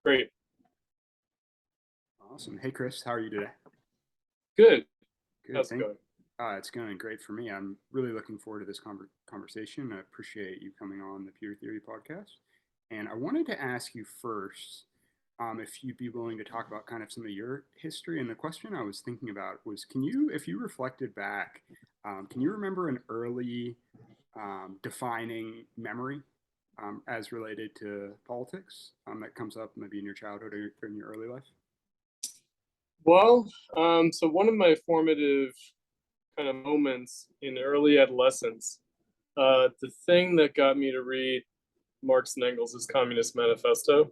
Great. Awesome. Hey, Chris, how are you today? Good. Good. How's it going? It's going great for me. I'm really looking forward to this conversation. I appreciate you coming on the Pure Theory podcast. And I wanted to ask you first if you'd be willing to talk about kind of some of your history. And the question I was thinking about was, if you reflected back, can you remember an early defining memory as related to politics that comes up maybe in your childhood or in your early life? Well, so one of my formative kind of moments in early adolescence, the thing that got me to read Marx and Engels' Communist Manifesto.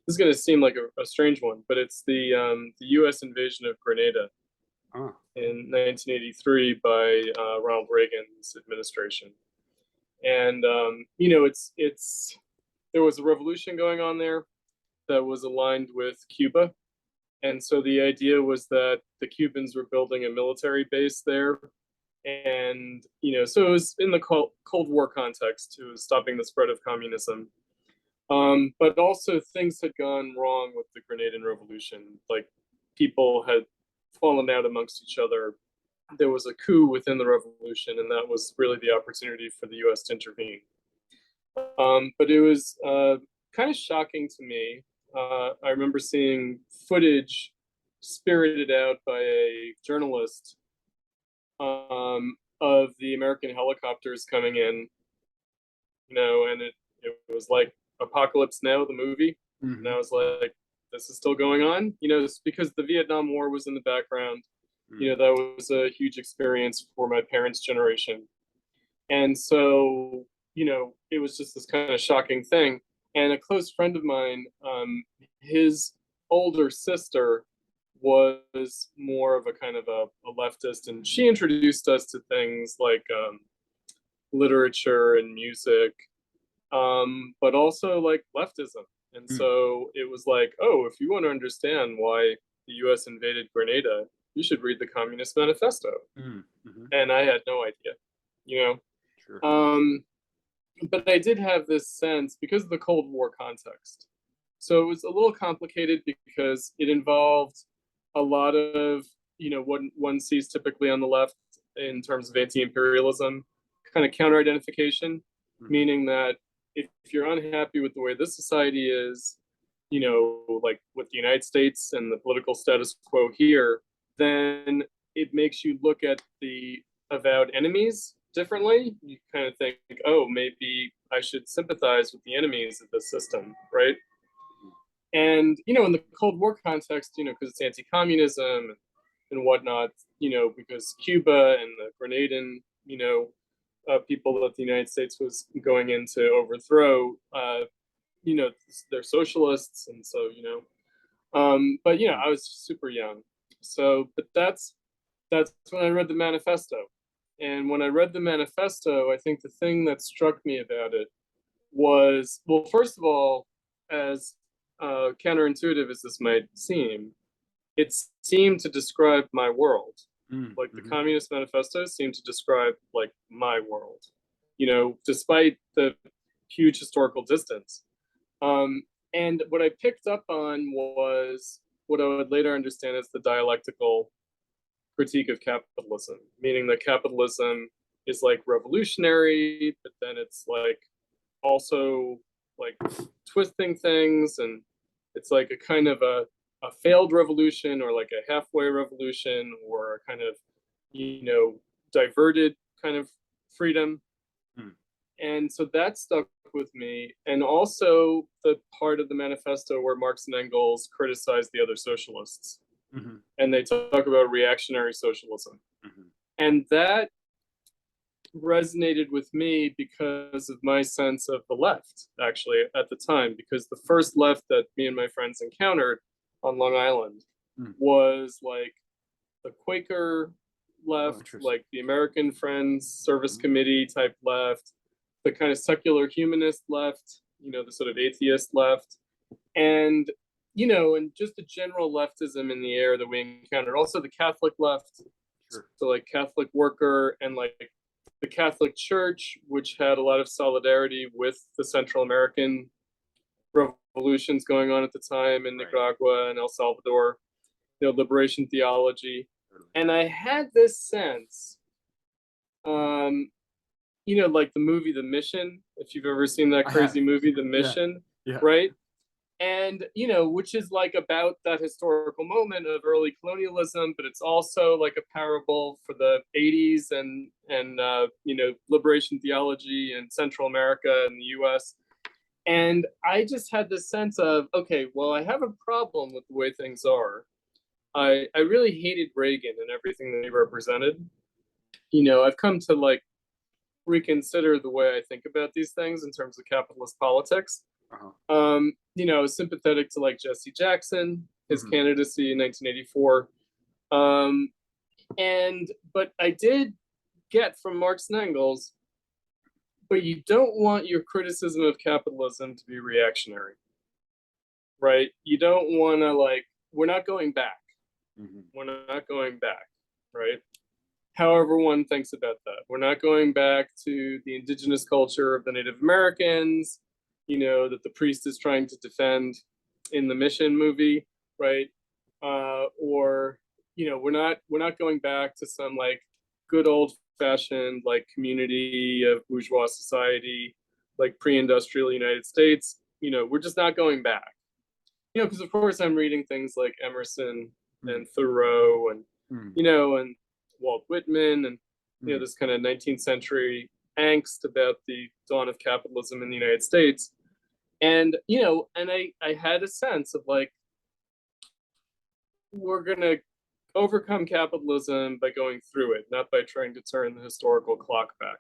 This is going to seem like a strange one, but it's the U.S. invasion of Grenada Ah, in 1983 by Ronald Reagan's administration. And it's there was a revolution going on there that was aligned with Cuba. And so the idea was that the Cubans were building a military base there. And, so it was in the Cold War context to stopping the spread of communism. But also things had gone wrong with the Grenadian Revolution. Like people had fallen out amongst each other. There was a coup within the revolution, and that was really the opportunity for the US to intervene. But it was kind of shocking to me. I remember seeing footage spirited out by a journalist of the American helicopters coming in, and it was like Apocalypse Now, the movie. And hmm I was like, this is still going on? It's because the Vietnam War was in the background. That was a huge experience for my parents' generation. And so, it was just this kind of shocking thing. And a close friend of mine, his older sister was more of a kind of a leftist, and she introduced us to things like literature and music, but also like leftism. And so it was like, oh, if you want to understand why the US invaded Grenada, you should read the Communist Manifesto. Mm-hmm. And I had no idea, you Sure. know. But I did have this sense because of the Cold War context. So it was a little complicated because it involved a lot of, what one sees typically on the left in terms of anti-imperialism, kind of counter-identification, hmm meaning that if you're unhappy with the way this society is, like with the United States and the political status quo here, then it makes you look at the avowed enemies differently. You kind of think, oh, maybe I should sympathize with the enemies of the system, right? And in the Cold War context, because it's anti-communism and whatnot, because Cuba and the Grenadian, people that the United States was going in to overthrow, you know, they're socialists, and so but I was super young, so but that's when I read the manifesto, and when I read the manifesto, I think the thing that struck me about it was, well, first of all, as counterintuitive as this might seem, it seemed to describe my world. Like the Mm-hmm. Communist Manifesto seemed to describe like my world, despite the huge historical distance. Um, and what I picked up on was what I would later understand as the dialectical critique of capitalism, meaning that capitalism is like revolutionary, but then it's like also like twisting things, and it's like a kind of a failed revolution, or like a halfway revolution, or a kind of diverted kind of freedom. And so that stuck with me. And also the part of the manifesto where Marx and Engels criticize the other socialists, Mm-hmm. and they talk about reactionary socialism. Mm-hmm. And that resonated with me because of my sense of the left, actually, at the time, because the first left that me and my friends encountered on Long Island Mm. was like the Quaker Oh, left, interesting. like the American Friends Service Mm-hmm. Committee type left, the kind of secular humanist left, the sort of atheist left, and and just the general leftism in the air that we encountered. Also the Catholic left, Sure. so like Catholic worker, and like the Catholic Church, which had a lot of solidarity with the Central American revolutions going on at the time in Nicaragua and El Salvador, liberation theology. And I had this sense, like the movie The Mission, if you've ever seen that crazy movie, The Mission, right? And, which is like about that historical moment of early colonialism, but it's also like a parable for the 80s and liberation theology in Central America and the US. And I just had this sense of, okay, well, I have a problem with the way things are. I really hated Reagan and everything that he represented. I've come to like reconsider the way I think about these things in terms of capitalist politics. Sympathetic to like Jesse Jackson, his candidacy in 1984. But I did get from Marx and Engels, but you don't want your criticism of capitalism to be reactionary, right? You don't want to we're not going back. We're not going back, right? However one thinks about that. We're not going back to the indigenous culture of the Native Americans, that the priest is trying to defend in the Mission movie, right? We're not going back to some like good old fashioned like community of bourgeois society, like pre-industrial United States. We're just not going back. Because of course I'm reading things like Emerson and Thoreau and and Walt Whitman and this kind of 19th century angst about the dawn of capitalism in the United States. And I had a sense of like, we're gonna overcome capitalism by going through it, not by trying to turn the historical clock back.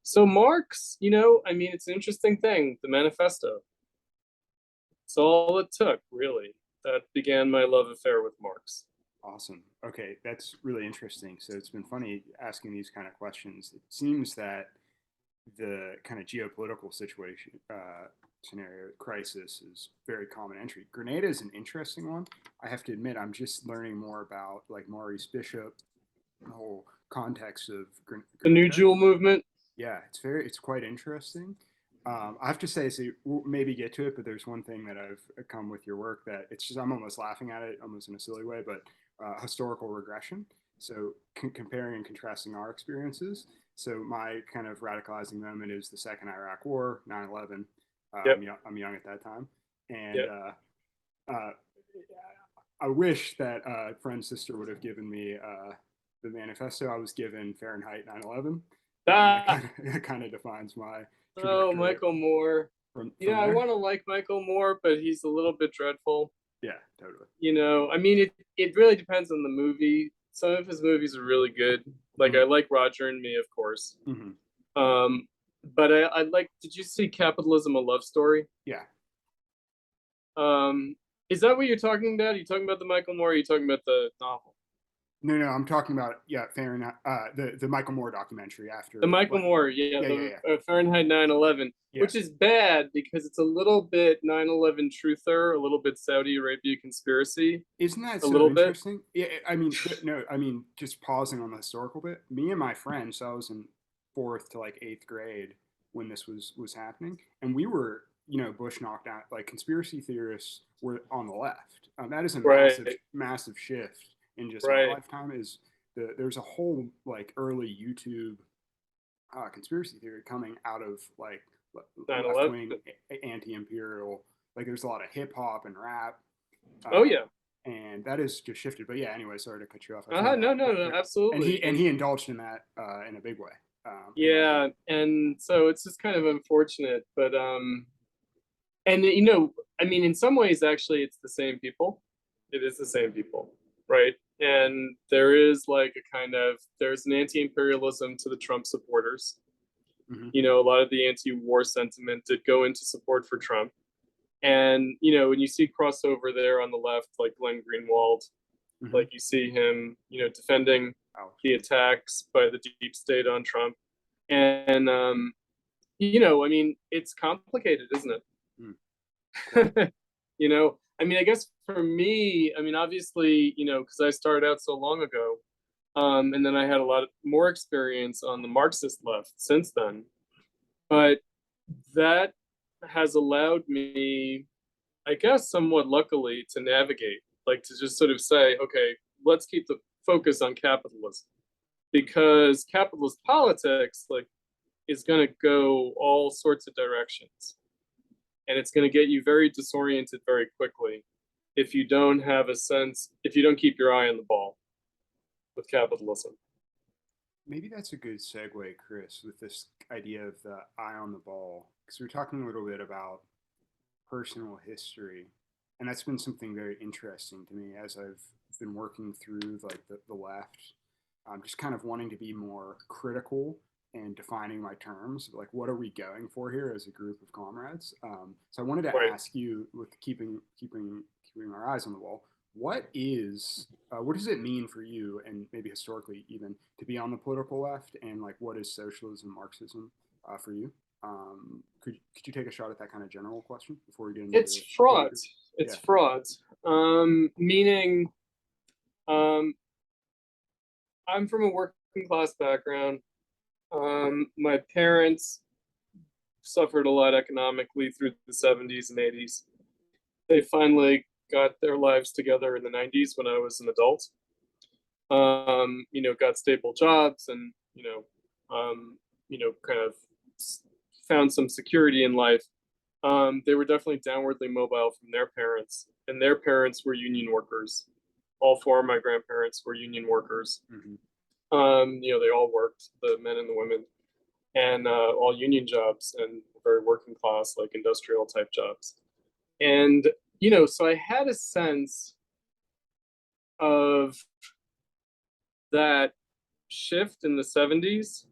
So Marx, it's an interesting thing, the manifesto. It's all it took, really. That began my love affair with Marx. Awesome. Okay, that's really interesting. So it's been funny asking these kind of questions. It seems that the kind of geopolitical situation, scenario, crisis is very common entry. Grenada is an interesting one. I have to admit, I'm just learning more about like Maurice Bishop, the whole context of Grenada. The New Jewel movement. Yeah, it's quite interesting. I have to say, so we'll maybe get to it, but there's one thing that I've come with your work that it's just, I'm almost laughing at it, almost in a silly way, but historical regression. So comparing and contrasting our experiences. So my kind of radicalizing moment is the second Iraq War, 9/11. I'm young at that time. And I wish that a friend's sister would have given me the manifesto. I was given Fahrenheit 9/11. That kind of defines my Michael Moore. From I want to like Michael Moore, but he's a little bit dreadful. Yeah, totally. It really depends on the movie. Some of his movies are really good. Like I like Roger and Me, of course. But I like. Did you see Capitalism: A Love Story? Yeah. Is that what you're talking about? Are you talking about the Michael Moore? Or are you talking about the novel? No, I'm talking about Fahrenheit, the Michael Moore documentary after the Michael Moore, Fahrenheit 9/11, which is bad because it's a little bit 9/11 truther, a little bit Saudi Arabia conspiracy. Isn't that so little interesting? Bit? Yeah, I mean, just pausing on the historical bit. Me and my friend, so I was in 4th to like 8th grade when this was happening, and we were, Bush knocked out. Like conspiracy theorists were on the left. That is a massive shift. In just my lifetime there's a whole like early YouTube conspiracy theory coming out of like left-wing anti-imperial, like there's a lot of hip hop and rap. And that is just shifted. But yeah, anyway, sorry to cut you off. No, absolutely. And he indulged in that in a big way. And so it's just kind of unfortunate, but in some ways actually it's the same people. It is the same people, right? And there is like there's an anti-imperialism to the Trump supporters. A lot of the anti-war sentiment did go into support for Trump. And, when you see crossover there on the left, like Glenn Greenwald, like you see him, defending the attacks by the deep state on Trump. And, it's complicated, isn't it? I guess for me, obviously, because I started out so long ago, and then I had a lot more experience on the Marxist left since then. But that has allowed me, I guess, somewhat luckily, to navigate, like to just sort of say, okay, let's keep the focus on capitalism, because capitalist politics, like, is going to go all sorts of directions, and it's going to get you very disoriented very quickly if you don't have a sense, if you don't keep your eye on the ball with capitalism. Maybe that's a good segue, Chris, with this idea of the eye on the ball, because we're talking a little bit about personal history, and that's been something very interesting to me as I've been working through like the left. Just kind of wanting to be more critical and defining my terms, like what are we going for here as a group of comrades. So I wanted to Right. ask you, with keeping our eyes on the wall, what does it mean for you, and maybe historically even, to be on the political left, and like what is socialism, Marxism for you? Could you take a shot at that kind of general question before we get into It's fraught. It's yeah. fraught. Meaning, I'm from a working class background. My parents suffered a lot economically through the 70s and 80s. They finally got their lives together in the 90s when I was an adult. Got stable jobs and, kind of found some security in life. They were definitely downwardly mobile from their parents, and their parents were union workers. All four of my grandparents were union workers. Mm-hmm. They all worked, the men and the women, and all union jobs and very working class, like industrial type jobs. And, so I had a sense of that shift in the 70s,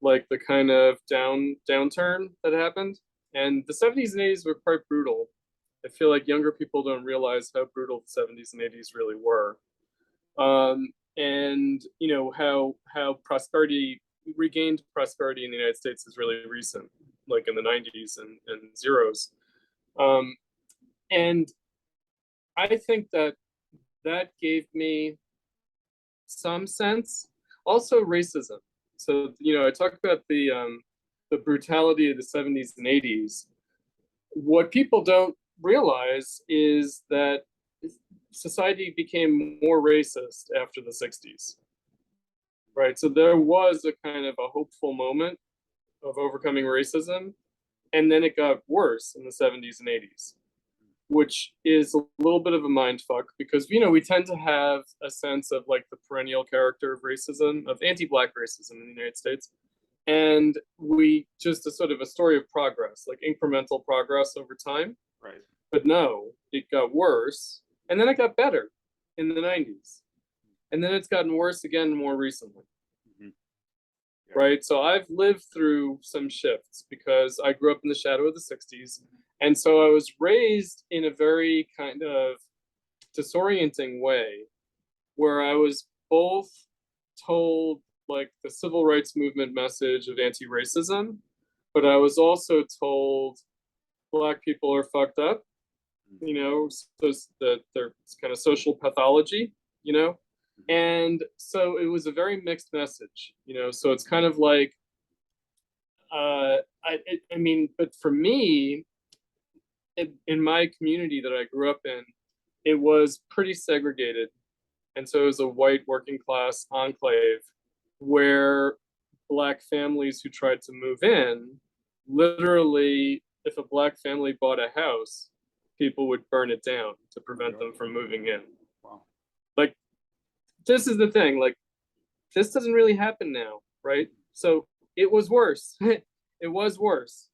like the kind of downturn that happened. And the 70s and 80s were quite brutal. I feel like younger people don't realize how brutal the 70s and 80s really were. And how prosperity, regained prosperity in the United States is really recent, like in the 90s and zeros. And I think that gave me some sense. Also racism. So, I talked about the brutality of the 70s and 80s. What people don't realize is that society became more racist after the 60s, right? So there was a kind of a hopeful moment of overcoming racism, and then it got worse in the 70s and 80s, which is a little bit of a mind fuck, because we tend to have a sense of like the perennial character of racism, of anti-Black racism in the United States, and we just a sort of a story of progress, like incremental progress over time. Right. But no, it got worse, and then it got better in the 90s, and then it's gotten worse again more recently. Mm-hmm. Yeah. Right? So I've lived through some shifts because I grew up in the shadow of the 60s. And so I was raised in a very kind of disorienting way, where I was both told like the civil rights movement message of anti-racism, but I was also told Black people are fucked up, so that they're kind of social pathology, and so it was a very mixed message, so it's kind of like, but for me, in my community that I grew up in, it was pretty segregated. And so it was a white working class enclave where Black families who tried to move in, literally, if a Black family bought a house, people would burn it down to prevent them from moving in. Wow. Like, this is the thing, like, this doesn't really happen now, right? So it was worse. It was worse.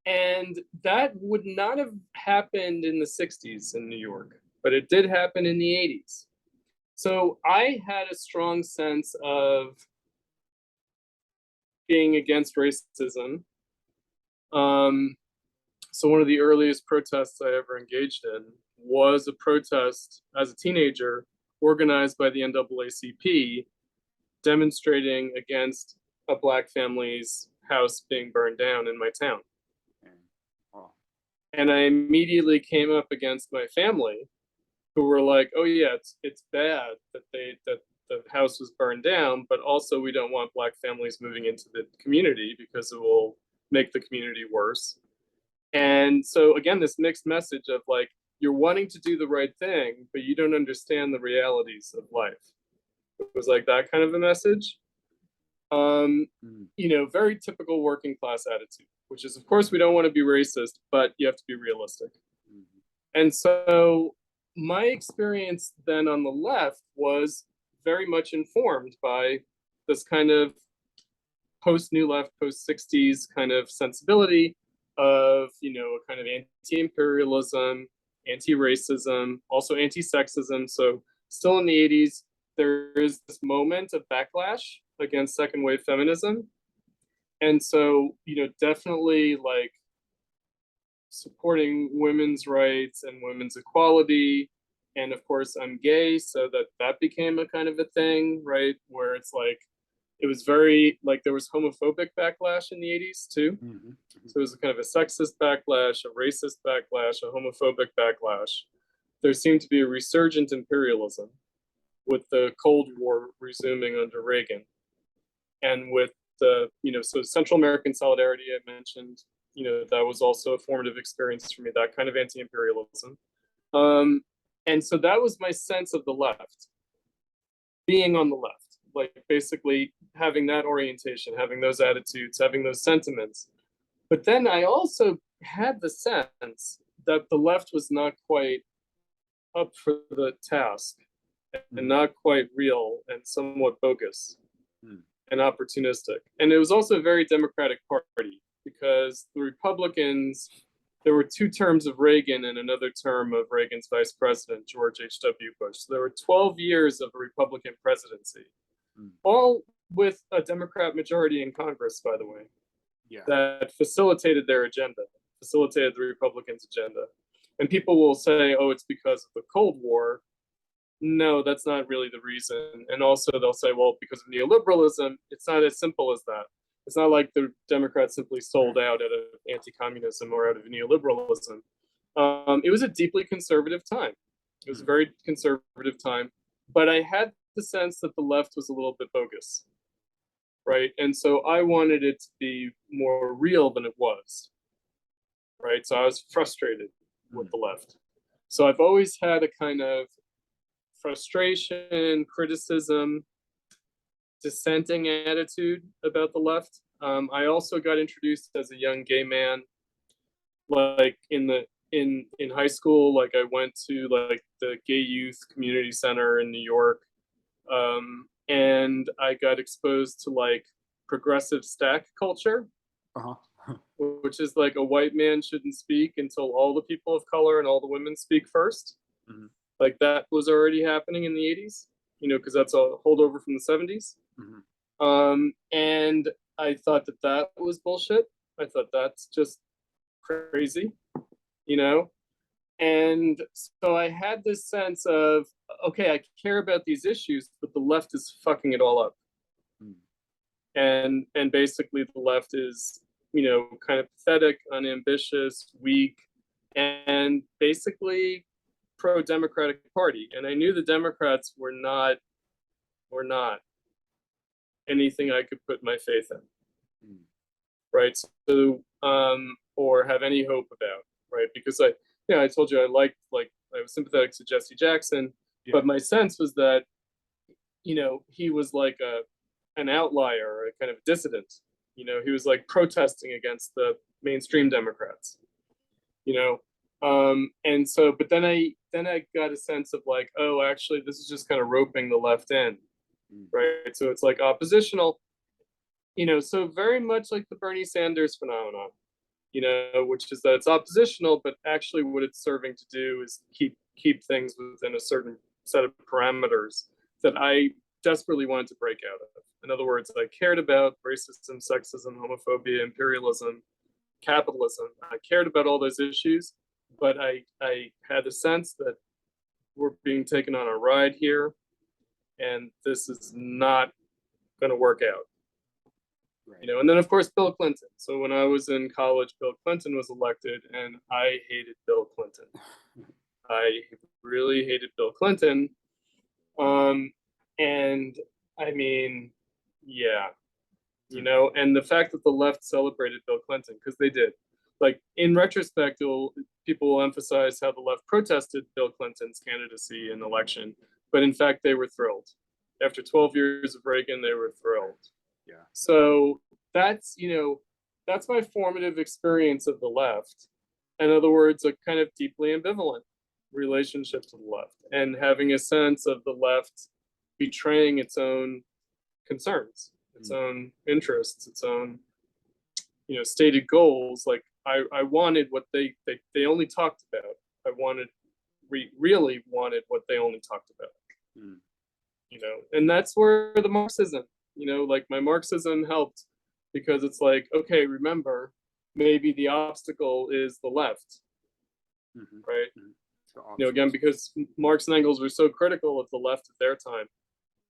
And that would not have happened in the 60s in New York, but it did happen in the 80s. So I had a strong sense of being against racism. So one of the earliest protests I ever engaged in was a protest as a teenager organized by the NAACP, demonstrating against a Black family's house being burned down in my town. Wow. And I immediately came up against my family, who were like, "Oh yeah, it's bad that the house was burned down, but also we don't want Black families moving into the community because it will make the community worse. And so again, this mixed message of like, you're wanting to do the right thing, but you don't understand the realities of life. It was like that kind of a message. Very typical working class attitude, which is, of course, we don't want to be racist, but you have to be realistic. And so my experience then on the left was very much informed by this kind of post-New Left, post-60s kind of sensibility of, a kind of anti-imperialism, anti-racism, also anti-sexism. So still in the 80s, there is this moment of backlash against second wave feminism. And so, definitely like supporting women's rights and women's equality. And of course, I'm gay, so that became a kind of a thing, right? Where it's like, it was very, like, there was homophobic backlash in the 80s too. So it was a kind of a sexist backlash, a racist backlash, a homophobic backlash. There seemed to be a resurgent imperialism with the Cold War resuming under Reagan. And with the, so Central American solidarity I mentioned, that was also a formative experience for me, that kind of anti-imperialism. And so that was my sense of the left, being on the left, like basically having that orientation, having those attitudes, having those sentiments. But then I also had the sense that the left was not quite up for the task and not quite real and somewhat bogus and opportunistic. And it was also a very Democratic party because the Republicans, there were 2 terms of Reagan and another term of Reagan's vice president, George H.W. Bush. So there were 12 years of a Republican presidency, all with a Democrat majority in Congress, by the way, that facilitated their agenda, facilitated the Republicans' agenda. And people will say, oh, it's because of the Cold War. No, that's not really the reason. And also they'll say, well, because of neoliberalism. It's not as simple as that. It's not like the Democrats simply sold out out of anti-communism or out of neoliberalism. It was a deeply conservative time. It was a very conservative time. But I had the sense that the left was a little bit bogus, right? And so I wanted it to be more real than it was, right? So I was frustrated with the left. So I've always had a kind of frustration, criticism, dissenting attitude about the left. I also got introduced as a young gay man, like in high school. Like I went to like the gay youth community center in New York, and I got exposed to like progressive stack culture, which is like a white man shouldn't speak until all the people of color and all the women speak first. Like that was already happening in the 80s, because that's a holdover from the 70s. And I thought that was bullshit. I thought that's just crazy, And so I had this sense of, okay, I care about these issues, but the left is fucking it all up. And basically the left is, kind of pathetic, unambitious, weak, and basically pro-democratic party. And I knew the Democrats were not anything I could put my faith in, right? So, or have any hope about, right? Because I told you I was sympathetic to Jesse Jackson, but my sense was that, he was like an outlier, a kind of dissident. He was like protesting against the mainstream Democrats, and so, but then I got a sense of like, oh, actually, this is just kind of roping the left in, right? So it's like oppositional, so very much like the Bernie Sanders phenomenon, which is that it's oppositional, but actually what it's serving to do is keep things within a certain set of parameters that I desperately wanted to break out of. In other words, I cared about racism, sexism, homophobia, imperialism, capitalism. I cared about all those issues, but I had a sense that we're being taken on a ride here, and this is not going to work out. And then of course Bill Clinton. So when I was in college, Bill Clinton was elected, and I hated Bill Clinton. I really hated Bill Clinton. And I mean, yeah. you know, and the fact that the left celebrated Bill Clinton, because they did. Like, in retrospect, people will emphasize how the left protested Bill Clinton's candidacy and election, but in fact, they were thrilled. After 12 years of Reagan, they were thrilled. Yeah. So that's, you know, that's my formative experience of the left. In other words, a kind of deeply ambivalent relationship to the left, and having a sense of the left betraying its own concerns, its own interests, its own, you know, stated goals. Like, I wanted what they only talked about. I really wanted what they only talked about. You know, and that's where the Marxism, you know, like my Marxism helped, because it's like, okay, remember, maybe the obstacle is the left, right? You know, again, because Marx and Engels were so critical of the left at their time,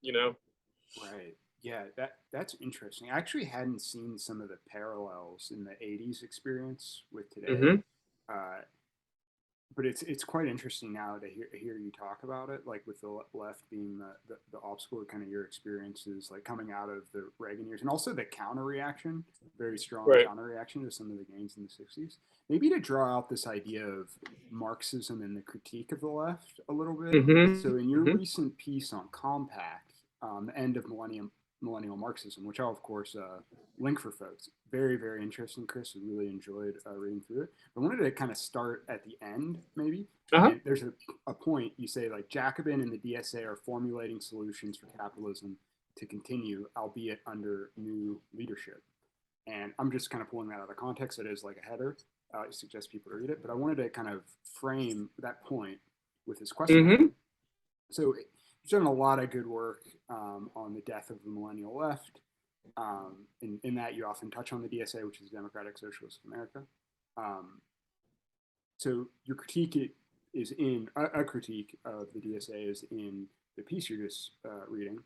you know? Right. Yeah, that's interesting. I actually hadn't seen some of the parallels in the 80s experience with today. But it's quite interesting now to hear you talk about it, like with the left being the obstacle, kind of your experiences, like coming out of the Reagan years, and also the counter reaction, very strong counter reaction to some of the gains in the 60s. Maybe to draw out this idea of Marxism and the critique of the left a little bit. So in your recent piece on Compact, the end of Millennial Marxism, which I'll of course link for folks. Very, very interesting, Chris. I really enjoyed reading through it. I wanted to kind of start at the end, maybe. And there's a point you say, like, Jacobin and the DSA are formulating solutions for capitalism to continue, albeit under new leadership. And I'm just kind of pulling that out of context. It is like a header. I suggest people to read it. But I wanted to kind of frame that point with this question. So you've done a lot of good work on the death of the millennial left. In that you often touch on the DSA, which is Democratic Socialists of America. So your critique is in a critique of the DSA is in the piece you're just reading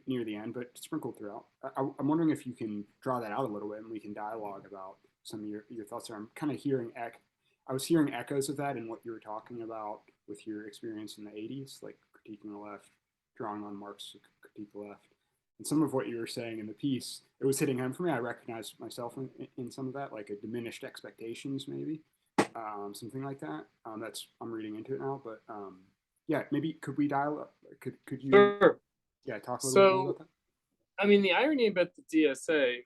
near the end, but sprinkled throughout. I'm wondering if you can draw that out a little bit, and we can dialogue about some of your thoughts there. I'm kind of hearing I was hearing echoes of that in what you were talking about with your experience in the 80s, like critiquing the left, drawing on Marx to critique the left. And some of what you were saying in the piece, it was hitting home for me. I recognized myself in some of that, like a diminished expectations, maybe, something like that. I'm reading into it now, but yeah, maybe could we dial? Could you? Sure. Yeah, talk a little bit more about that. I mean, the irony about the DSA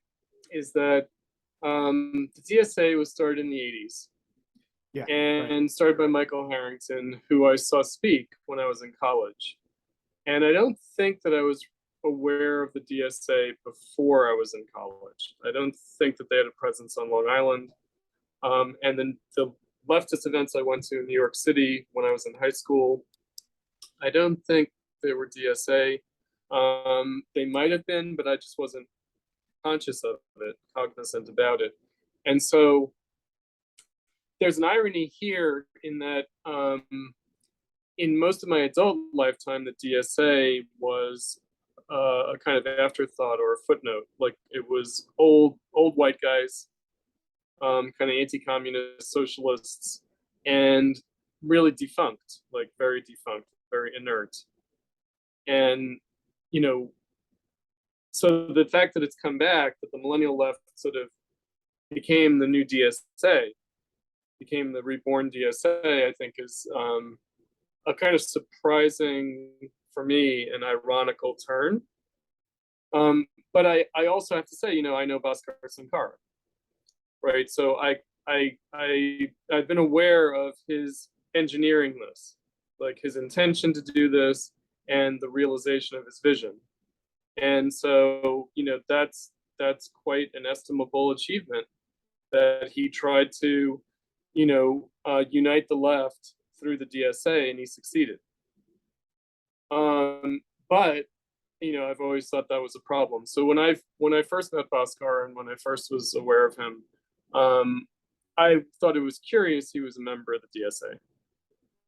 is that the DSA was started in the 80s. Yeah, and started by Michael Harrington, who I saw speak when I was in college. And I don't think that I was aware of the DSA before I was in college. I don't think that they had a presence on Long Island. And then the leftist events I went to in New York City when I was in high school, I don't think they were DSA. They might have been, but I just wasn't conscious of it, cognizant about it. And so there's an irony here in that in most of my adult lifetime, the DSA was a kind of afterthought or a footnote. Like, it was old white guys, kind of anti-communist socialists, and really defunct, like very defunct, very inert. And, you know, so the fact that it's come back, that the millennial left sort of became the new DSA, became the reborn DSA, I think is a kind of surprising, for me, an ironical turn. But I also have to say, you know, I know Bhaskar Sankara, right? So I've been aware of his engineering this, like his intention to do this and the realization of his vision. And so, you know, that's quite an estimable achievement, that he tried to, you know, unite the left through the DSA, and he succeeded. But, you know, I've always thought that was a problem. So when I first met Bhaskar and when I first was aware of him, I thought it was curious he was a member of the DSA.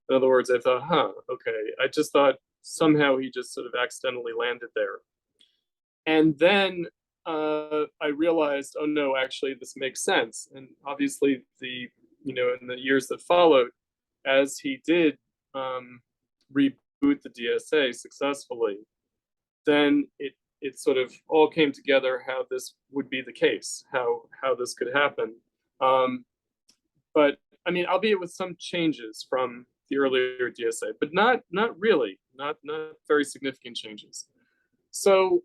In other words, I thought, okay. I just thought somehow he just sort of accidentally landed there. And then I realized, oh no, actually this makes sense. And obviously you know, in the years that followed, as he did reboot the DSA successfully, then it it sort of all came together how this would be the case, how this could happen. But I mean, albeit with some changes from the earlier DSA, but not really, not very significant changes. So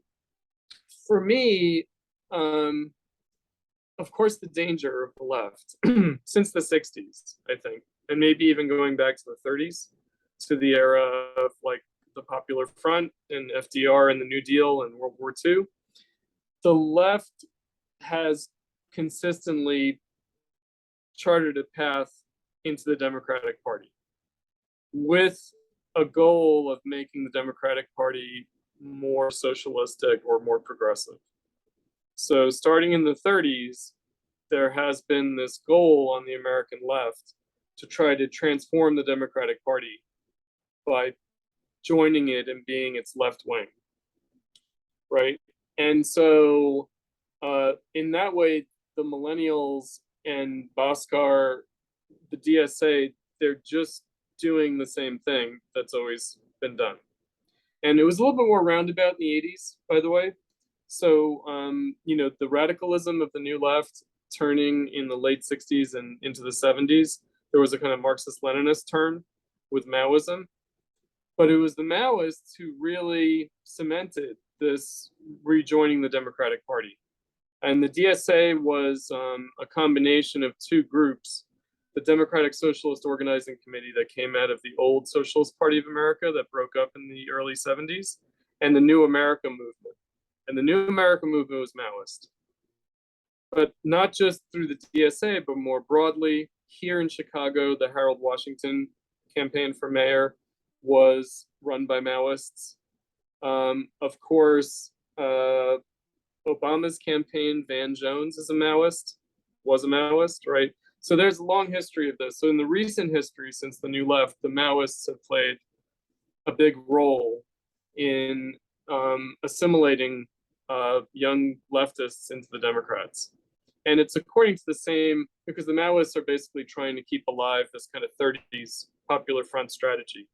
for me, of course, the danger of the left since the 60s, I think, and maybe even going back to the 30s, to the era of like the Popular Front and FDR and the New Deal and World War II, the left has consistently charted a path into the Democratic Party with a goal of making the Democratic Party more socialistic or more progressive. So starting in the 30s, there has been this goal on the American left to try to transform the Democratic Party by joining it and being its left wing, right? And so in that way, the millennials and Bhaskar, the DSA, they're just doing the same thing that's always been done. And it was a little bit more roundabout in the 80s, by the way. So, you know, the radicalism of the new left turning in the late 60s and into the 70s, there was a kind of Marxist-Leninist turn with Maoism. But it was the Maoists who really cemented this rejoining the Democratic Party. And the DSA was a combination of two groups, the Democratic Socialist Organizing Committee that came out of the old Socialist Party of America that broke up in the early 70s, and the New America movement. And the New America movement was Maoist. But not just through the DSA, but more broadly, here in Chicago, the Harold Washington campaign for mayor was run by Maoists. Of course, Obama's campaign, Van Jones is a Maoist, was a Maoist, right? So there's a long history of this. So in the recent history, since the New Left, the Maoists have played a big role in assimilating young leftists into the Democrats. And it's according to the same, because the Maoists are basically trying to keep alive this kind of 30s Popular Front strategy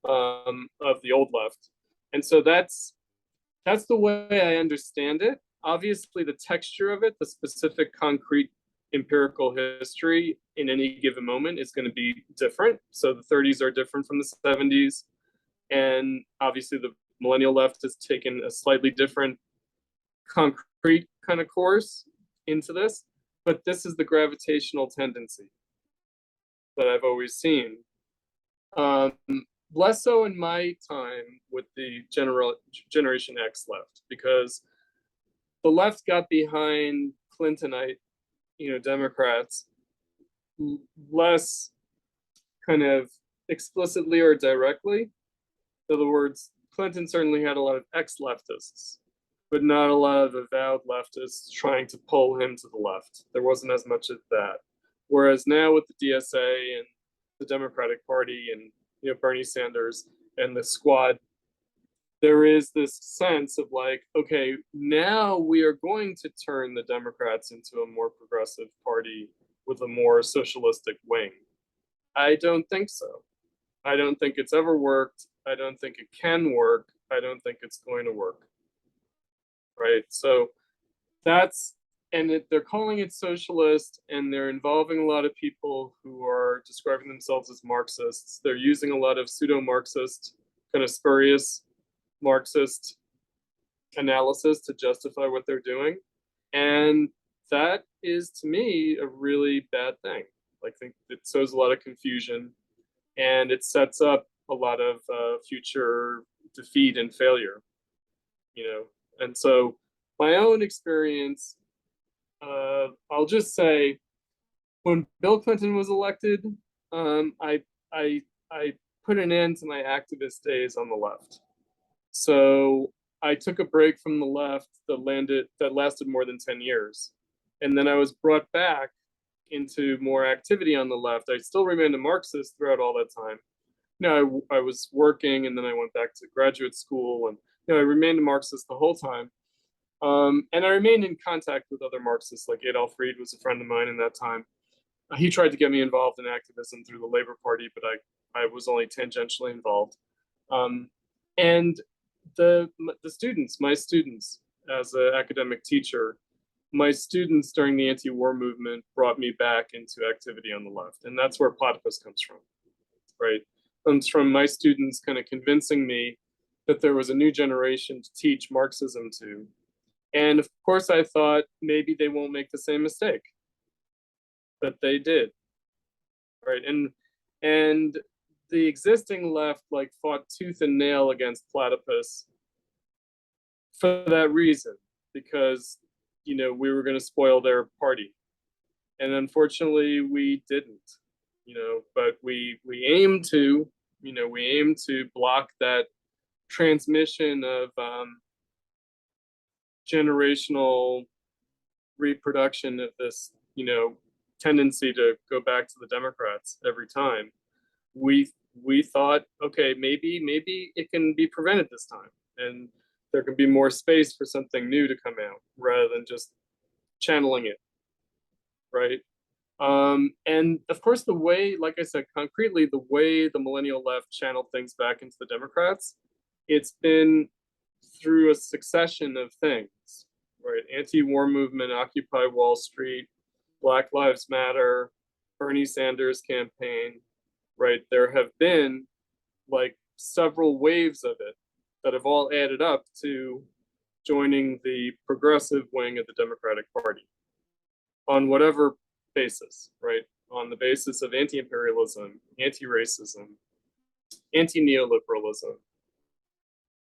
of the old left. And so that's the way I understand it. Obviously, the texture of it, the specific concrete empirical history in any given moment is going to be different. So the 30s are different from the 70s. And obviously, the millennial left has taken a slightly different concrete kind of course into this. But this is the gravitational tendency that I've always seen. Less so in my time with the Generation X left, because the left got behind Clintonite, you know, Democrats less kind of explicitly or directly. In other words, Clinton certainly had a lot of ex-leftists, but not a lot of avowed leftists trying to pull him to the left. There wasn't as much of that. Whereas now with the DSA and the Democratic Party and, you know, Bernie Sanders and the squad, there is this sense of like, okay, now we are going to turn the Democrats into a more progressive party with a more socialistic wing. I don't think so. I don't think it's ever worked. I don't think it can work. I don't think it's going to work. Right? So that's, and they're calling it socialist, and they're involving a lot of people who are describing themselves as Marxists. They're using a lot of pseudo-Marxist, kind of spurious Marxist analysis to justify what they're doing. And that is, to me, a really bad thing. I think it sows a lot of confusion, and it sets up a lot of future defeat and failure, you know. And so my own experience, I'll just say, when Bill Clinton was elected, I put an end to my activist days on the left. So I took a break from the left that lasted more than 10 years. And then I was brought back into more activity on the left. I still remained a Marxist throughout all that time. You know, I was working, and then I went back to graduate school, and, you know, I remained a Marxist the whole time. And I remained in contact with other Marxists, like Adolf Reed was a friend of mine in that time. He tried to get me involved in activism through the Labor Party, but I was only tangentially involved. And the students, my students, as an academic teacher, my students during the anti-war movement brought me back into activity on the left, and that's where platypus comes from, right? Comes from my students kind of convincing me that there was a new generation to teach Marxism to, and of course I thought maybe they won't make the same mistake, but they did, right? And the existing left like fought tooth and nail against platypus for that reason, because we were going to spoil their party, and unfortunately we didn't. But we aim to block that transmission of generational reproduction of this tendency to go back to the Democrats every time. We thought, okay, maybe it can be prevented this time, and there can be more space for something new to come out rather than just channeling it, right? And of course, the way, like I said, concretely, the way the millennial left channeled things back into the Democrats, it's been through a succession of things, right? Anti-war movement, Occupy Wall Street, Black Lives Matter, Bernie Sanders campaign, right? There have been like several waves of it that have all added up to joining the progressive wing of the Democratic Party on whatever basis, right? On the basis of anti-imperialism, anti-racism, anti-neoliberalism,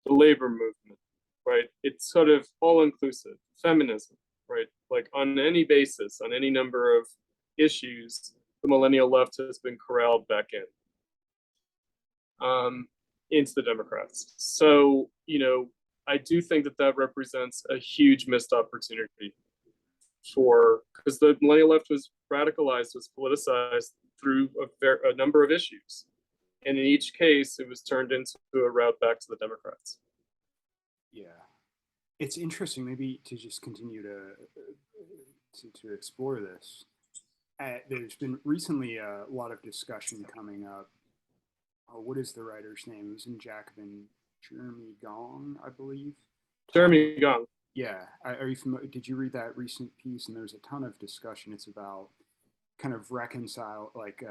the labor movement, right? It's sort of all-inclusive. Feminism, right? Like on any basis, on any number of issues, the millennial left has been corralled back into the Democrats. So, I do think that represents a huge missed opportunity because the millennial left was radicalized, was politicized through a number of issues. And in each case, it was turned into a route back to the Democrats. Yeah. It's interesting, maybe to just continue to explore this. There's been recently a lot of discussion coming up. What is the writer's name? It was in Jacobin, Jeremy Gong, I believe. Jeremy Gong. Yeah. Are you familiar? Did you read that recent piece? And there's a ton of discussion. It's about kind of reconcile, like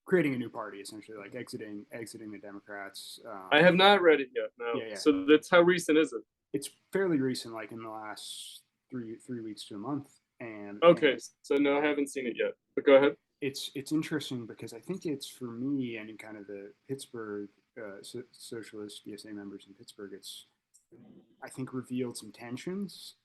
creating a new party, essentially, like exiting the Democrats. I have not read it yet. No. Yeah. So that's how recent is it? It's fairly recent, like in the last three weeks to a month. And okay, so no, I haven't seen it yet. But go ahead. It's interesting because I think it's, for me and in kind of the Pittsburgh socialist DSA members in Pittsburgh, it's, I think, revealed some tensions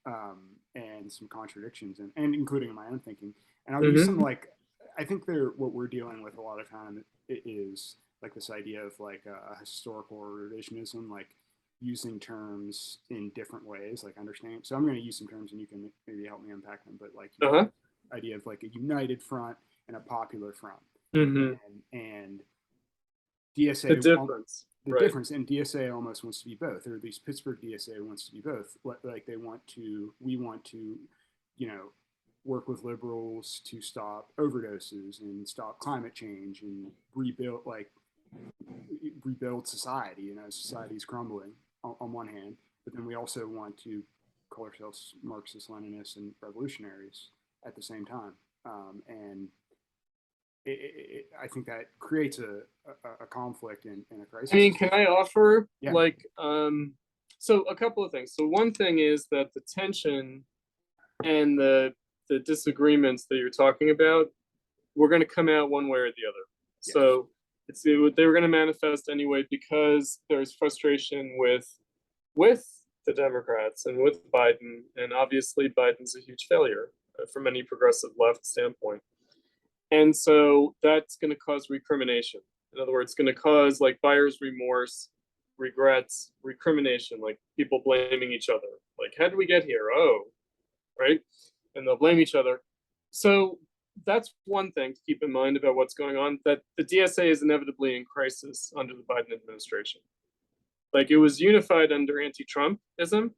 and some contradictions, and including in my own thinking. And I'll use some, like, I think what we're dealing with a lot of time is like this idea of like a historical revisionism, like using terms in different ways, like understanding. So I'm going to use some terms and you can maybe help me unpack them, but like idea of like a united front and a popular front, and DSA, the difference. Difference, and DSA almost wants to be both, or at least Pittsburgh DSA wants to be both. Like we want to, work with liberals to stop overdoses and stop climate change and rebuild society. Society's crumbling on one hand, but then we also want to call ourselves Marxist, Leninists, and revolutionaries at the same time. And I think that creates a conflict and a crisis. I mean, can I offer so a couple of things. So one thing is that the tension and the disagreements that you're talking about, we're going to come out one way or the other. Yes. So they were going to manifest anyway because there's frustration with the Democrats and with Biden, and obviously Biden's a huge failure from any progressive left standpoint. And so that's going to cause recrimination. In other words, it's going to cause like buyer's remorse, regrets, recrimination, like people blaming each other. Like, how did we get here? Oh, right? And they'll blame each other. So that's one thing to keep in mind about what's going on, that the DSA is inevitably in crisis under the Biden administration. Like, it was unified under anti-Trumpism,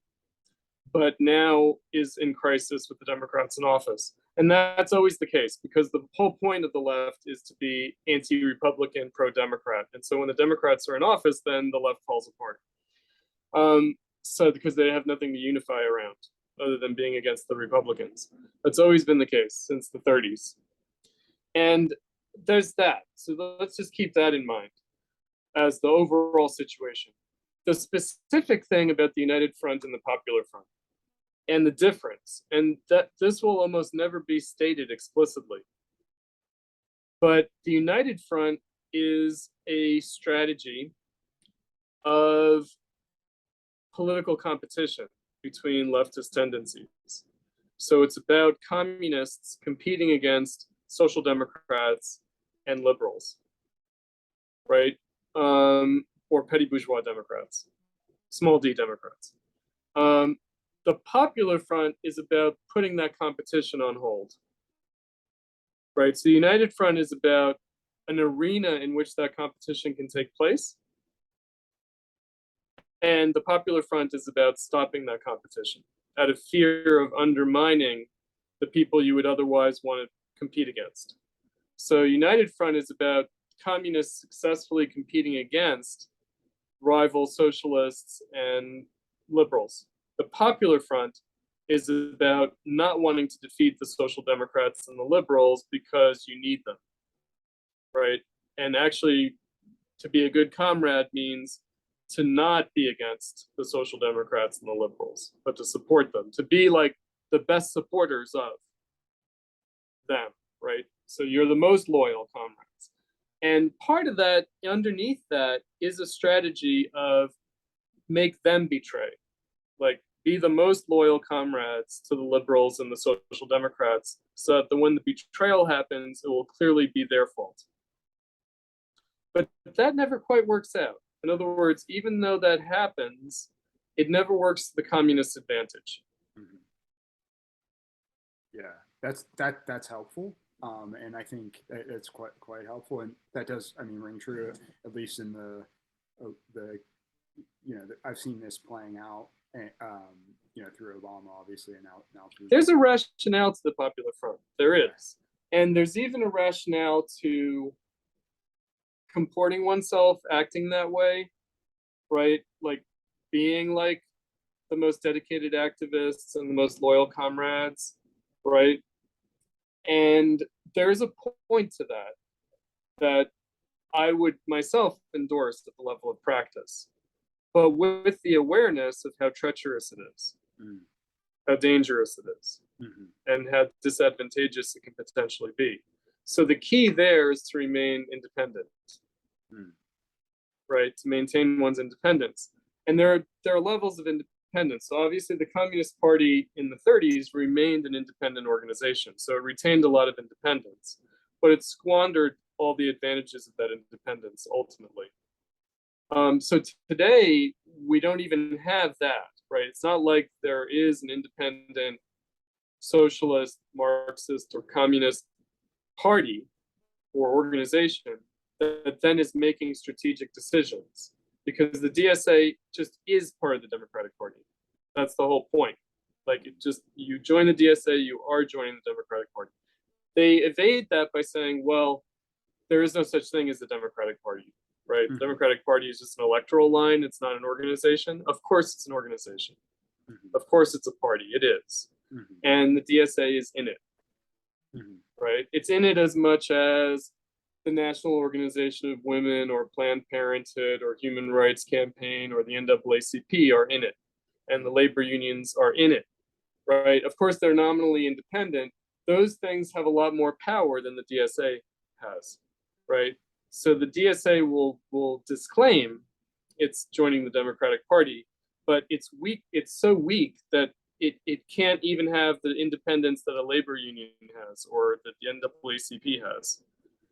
but now is in crisis with the Democrats in office. And that's always the case, because the whole point of the left is to be anti-Republican, pro-Democrat. And so when the Democrats are in office, then the left falls apart. So because they have nothing to unify around other than being against the Republicans. That's always been the case since the 30s. And there's that. So let's just keep that in mind as the overall situation. The specific thing about the United Front and the Popular Front, and the difference, and that this will almost never be stated explicitly, but the United Front is a strategy of political competition between leftist tendencies. So it's about communists competing against social democrats and liberals, right? Or petty bourgeois Democrats, small d Democrats. The Popular Front is about putting that competition on hold, right? So the United Front is about an arena in which that competition can take place. And the Popular Front is about stopping that competition out of fear of undermining the people you would otherwise want to compete against. So United Front is about communists successfully competing against rival socialists and liberals. The Popular Front is about not wanting to defeat the social democrats and the liberals because you need them, right? And actually, to be a good comrade means to not be against the social democrats and the liberals, but to support them, to be like the best supporters of them, right? So you're the most loyal comrades. And part of that, underneath that, is a strategy of make them betray, like be the most loyal comrades to the liberals and the social democrats, so that when the betrayal happens, it will clearly be their fault. But that never quite works out. In other words, even though that happens, it never works to the communist advantage. Mm-hmm. Yeah, that's helpful. And I think it's quite helpful, and that does, I mean, ring true, at least in the I've seen this playing out, through Obama, obviously, and now through. There's a rationale to the Popular Front. There is, and there's even a rationale to comporting oneself, acting that way, right? Like being like the most dedicated activists and the most loyal comrades, right? And there's a point to that I would myself endorse at the level of practice, but with the awareness of how treacherous it is, how dangerous it is, and how disadvantageous it can potentially be. So the key there is to remain independent, right? To maintain one's independence. And there are levels of independence. So obviously the Communist Party in the 30s remained an independent organization. So it retained a lot of independence, but it squandered all the advantages of that independence ultimately. So today, we don't even have that, right? It's not like there is an independent socialist, Marxist, or communist party or organization that then is making strategic decisions, because the DSA just is part of the Democratic Party. That's the whole point. Like, you join the DSA, you are joining the Democratic Party. They evade that by saying, well, there is no such thing as the Democratic Party, right? The Democratic Party is just an electoral line. It's not an organization. Of course it's an organization. Of course it's a party. It is. And the DSA is in it, right? It's in it as much as the National Organization of Women or Planned Parenthood or Human Rights Campaign or the NAACP are in it. And the labor unions are in it, right? Of course, they're nominally independent. Those things have a lot more power than the DSA has, right? So the DSA will disclaim it's joining the Democratic Party, but it's weak. It's so weak that it can't even have the independence that a labor union has or that the NAACP has,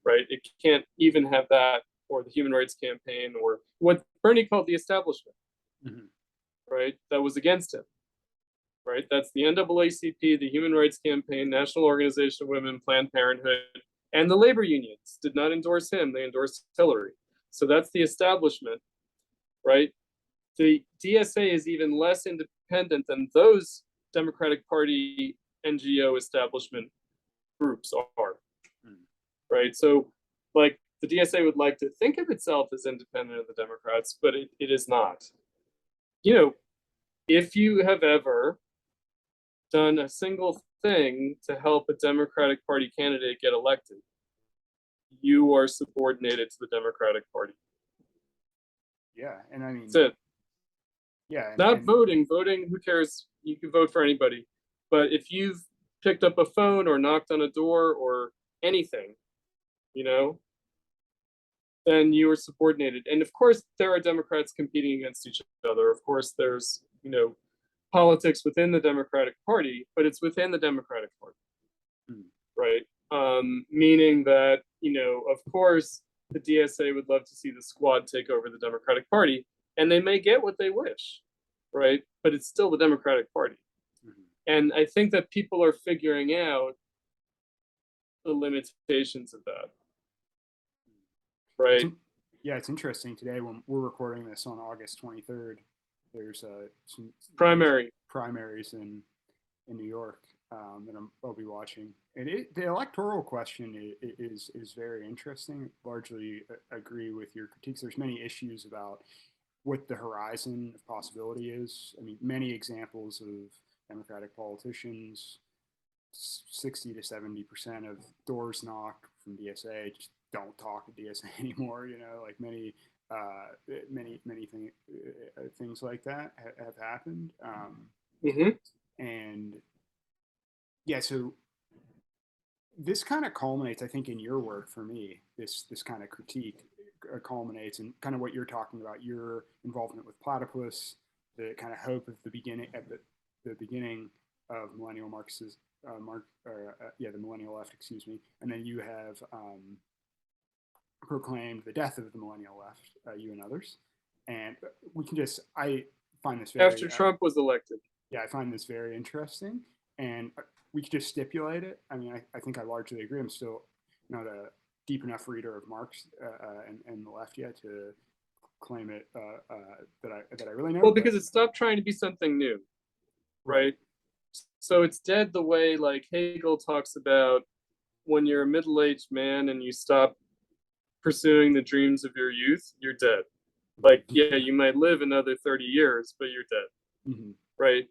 right? It can't even have that, or the Human Rights Campaign, or what Bernie called the establishment, right? That was against him, right? That's the NAACP, the Human Rights Campaign, National Organization of Women, Planned Parenthood, and the labor unions did not endorse him. They endorsed Hillary. So that's the establishment, right? The DSA is even less independent than those Democratic Party NGO establishment groups are, Mm. right? So, like, the DSA would like to think of itself as independent of the Democrats, but it is not. You know, if you have ever done a single thing to help a Democratic Party candidate get elected, you are subordinated to the Democratic Party. Yeah, and I mean, That's it. yeah, Not voting. Voting, who cares? You can vote for anybody. But if you've picked up a phone or knocked on a door or anything, you know, then you are subordinated. And of course, there are Democrats competing against each other. Of course, there's, politics within the Democratic Party, but it's within the Democratic Party, Mm. right? Meaning that, of course, the DSA would love to see the squad take over the Democratic Party, and they may get what they wish, right? But it's still the Democratic Party. Mhm. And I think that people are figuring out the limitations of that, right? Yeah, it's interesting. Today, when we're recording this on August 23rd, there's some primaries in New York that I'll be watching. And the electoral question is very interesting. Largely agree with your critiques. There's many issues about what the horizon of possibility is. I mean, many examples of Democratic politicians, 60 to 70% of doors knocked from DSA just don't talk to DSA anymore. Like many things like that have happened. Mm-hmm. And yeah, so this kind of culminates, I think, in your work for me. This kind of critique culminates in kind of what you're talking about. Your involvement with Platypus, the kind of hope of the beginning the beginning of millennial Marxism. The millennial left, excuse me, and then you have proclaimed the death of the millennial left, you and others, and I find this very after Trump was elected. Yeah, I find this very interesting, and we could just stipulate it. I mean, I think I largely agree. I'm still not a deep enough reader of Marx and the left yet to claim it that I really know. Well, because it stopped trying to be something new, right? So it's dead the way like Hegel talks about when you're a middle-aged man and you stop pursuing the dreams of your youth, you're dead. Like, yeah, you might live another 30 years, but you're dead, Mm-hmm. right?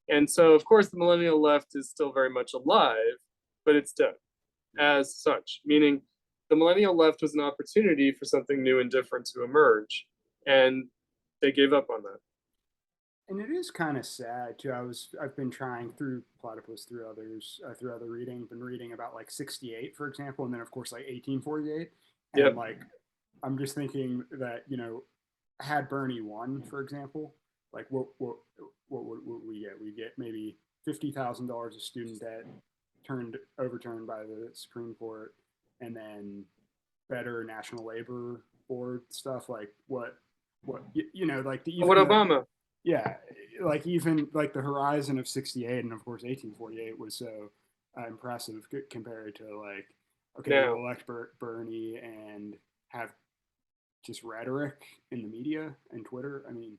And so, of course, the millennial left is still very much alive, but it's dead as such, meaning the millennial left was an opportunity for something new and different to emerge, and they gave up on that. And it is kind of sad too. I've been trying through Platypus, through other reading, been reading about like '68, for example, and then of course like 1848, and Yep. like I'm just thinking that had Bernie won, for example, like what would we get? We get maybe $50,000 of student debt overturned by the Supreme Court, and then better National Labor Board stuff. Like what like the What Obama? Yeah, like even like the horizon of '68 and of course 1848 was so impressive compared to like, okay, we'll elect Bernie and have just rhetoric in the media and Twitter. I mean,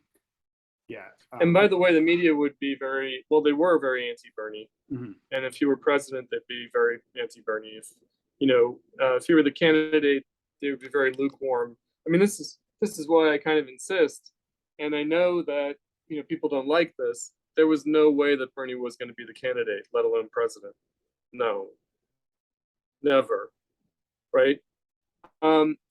yeah. And by the way, the media would be they were very anti-Bernie. Mm-hmm. And if you were president, they'd be very anti-Bernie. If you were the candidate, they would be very lukewarm. I mean, this is why I kind of insist. And I know that people don't like this. There was no way that Bernie was going to be the candidate, let alone president. No, never, right?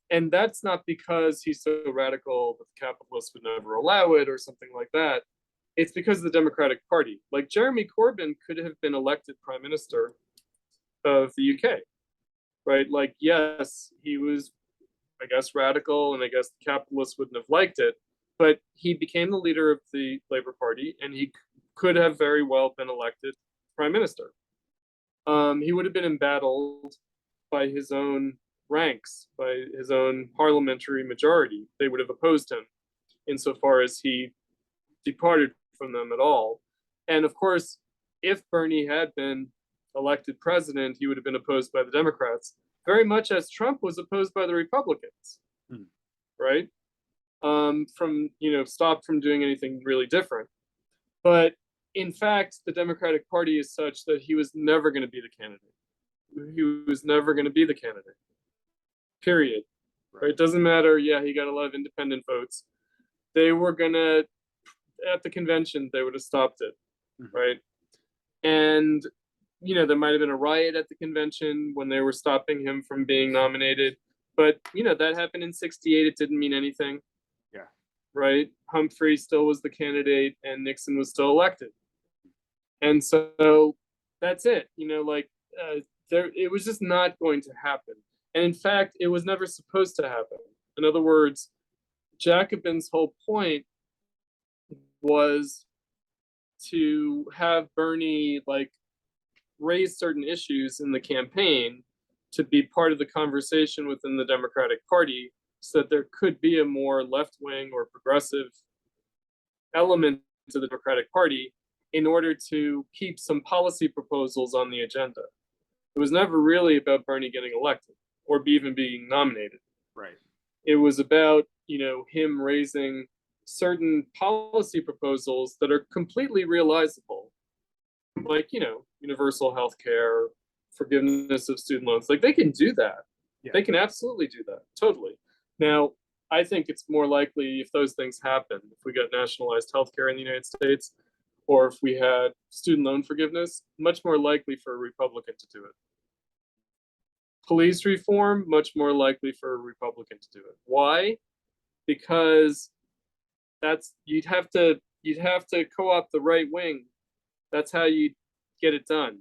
And that's not because he's so radical that the capitalists would never allow it or something like that. It's because of the Democratic Party. Like Jeremy Corbyn could have been elected prime minister of the UK, right? Like, yes, he was, I guess, radical, and I guess the capitalists wouldn't have liked it, but he became the leader of the Labour Party, and he could have very well been elected prime minister. He would have been embattled by his own ranks, by his own parliamentary majority. They would have opposed him insofar as he departed from them at all. And of course, if Bernie had been elected president, he would have been opposed by the Democrats, very much as Trump was opposed by the Republicans, right? Stopped from doing anything really different. But in fact, the Democratic Party is such that he was never going to be the candidate. he was never going to be the candidate. Period. Right? It doesn't matter. Yeah, he got a lot of independent votes. They were gonna, at the convention, they would have stopped it, right? And there might have been a riot at the convention when they were stopping him from being nominated, but that happened in '68. It didn't mean anything. Yeah. Right. Humphrey still was the candidate, and Nixon was still elected, and so that's it. It was just not going to happen. And in fact, it was never supposed to happen. In other words, Jacobin's whole point was to have Bernie raise certain issues in the campaign to be part of the conversation within the Democratic Party, so that there could be a more left-wing or progressive element to the Democratic Party in order to keep some policy proposals on the agenda. It was never really about Bernie getting elected or even being nominated. Right. It was about, him raising certain policy proposals that are completely realizable, like, universal health care, forgiveness of student loans. Like, they can do that. Yeah. They can absolutely do that. Totally. Now, I think it's more likely if those things happen, if we got nationalized healthcare in the United States, or if we had student loan forgiveness, much more likely for a Republican to do it. Police reform, much more likely for a Republican to do it. Why? Because you'd have to co-opt the right wing. That's how you get it done,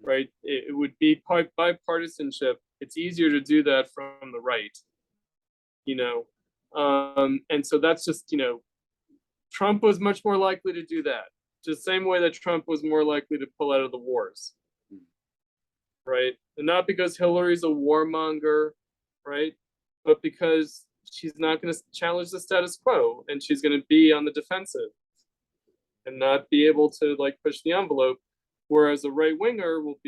right? It would be bipartisanship. It's easier to do that from the right, and so that's just, Trump was much more likely to do that. Just the same way that Trump was more likely to pull out of the wars, right? And not because Hillary's a warmonger, right? But because she's not going to challenge the status quo, and she's going to be on the defensive and not be able to push the envelope, whereas a right winger will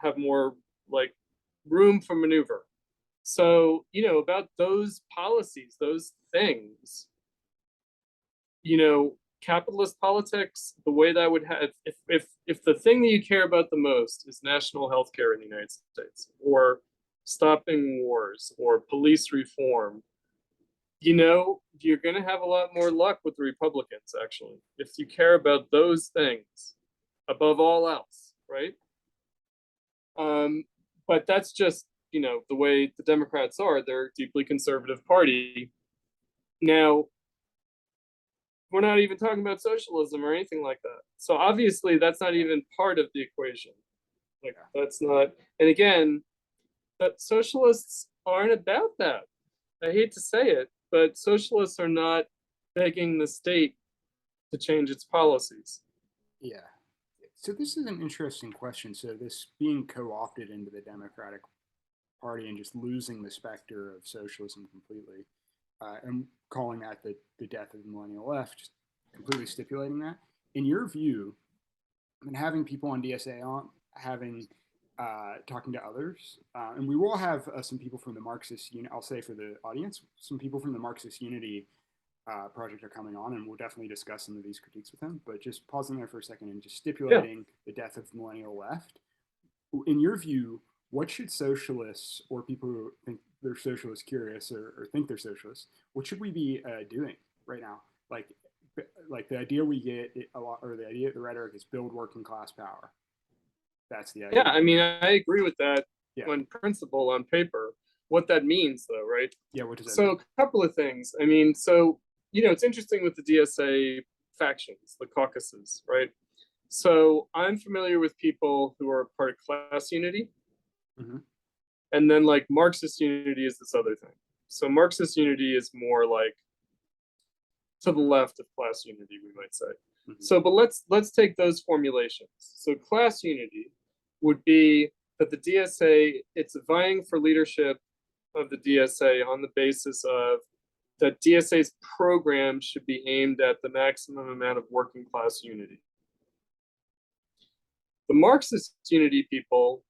have more room for maneuver. So, about those policies, those things, capitalist politics, the way that would have, if the thing that you care about the most is national health care in the United States, or stopping wars, or police reform, you're going to have a lot more luck with the Republicans, actually, if you care about those things above all else, right? But that's just, the way the Democrats are. They're a deeply conservative party. Now, we're not even talking about socialism or anything like that. So obviously, that's not even part of the equation. That's not. And again, but socialists aren't about that. I hate to say it, but socialists are not begging the state to change its policies. Yeah. So this is an interesting question. So this being co-opted into the Democratic Party and just losing the specter of socialism completely, and calling that the death of the millennial left, just completely stipulating that. In your view, and having people on DSA on, talking to others, and we will have some people from the Marxist Unity, I'll say for the audience, some people from the Marxist Unity project are coming on, and we'll definitely discuss some of these critiques with them. But just pausing there for a second and just stipulating the death of the millennial left. In your view, what should socialists or people who think they're socialist curious or think they're socialists, what should we be doing right now? Like the idea we get a lot, or the idea, the rhetoric is build working class power. That's the idea. Yeah, I mean, I agree with that on principle, on paper. What that means, though, right? Yeah, what does that mean? So a couple of things. I mean, so, it's interesting with the DSA factions, the caucuses, right? So I'm familiar with people who are part of class unity. Mm-hmm. And then Marxist unity is this other thing. So Marxist unity is more to the left of class unity, we might say. Mm-hmm. So, but let's take those formulations. So class unity would be that the DSA, it's vying for leadership of the DSA on the basis of that DSA's program should be aimed at the maximum amount of working class unity. The Marxist unity people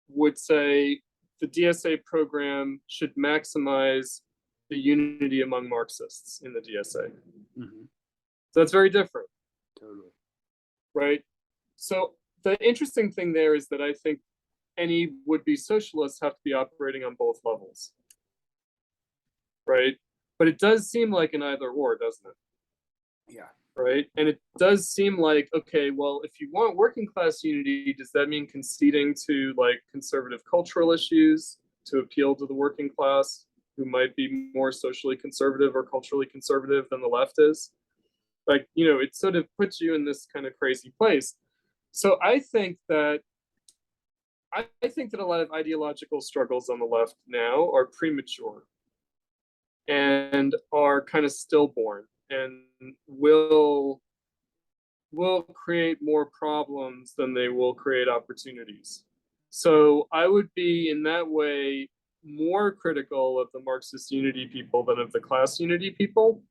would say the DSA program should maximize the unity among Marxists in the DSA. Mm-hmm. So that's very different. Totally. Right? So the interesting thing there is that I think any would-be socialists have to be operating on both levels, right? But it does seem like an either or, doesn't it? Yeah. Right? And it does seem like, okay, well, if you want working class unity, does that mean conceding to like conservative cultural issues to appeal to the working class who might be more socially conservative or culturally conservative than the left is? Like, you know, it sort of puts you in this kind of crazy place. So I think that a lot of ideological struggles on the left now are premature and are kind of stillborn and will create more problems than they will create opportunities. So I would be in that way more critical of the Marxist unity people than of the class unity people.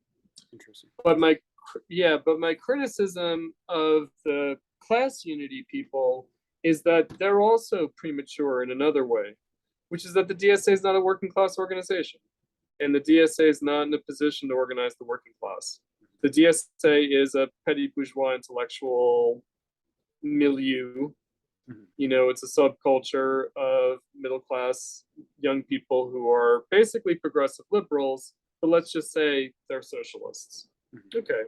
Interesting. But my criticism of the class unity people is that they're also premature in another way, which is that the DSA is not a working class organization. And the DSA is not in a position to organize the working class. The DSA is a petty bourgeois intellectual milieu. You know, it's a subculture of middle class young people who are basically progressive liberals, but let's just say they're socialists. Okay.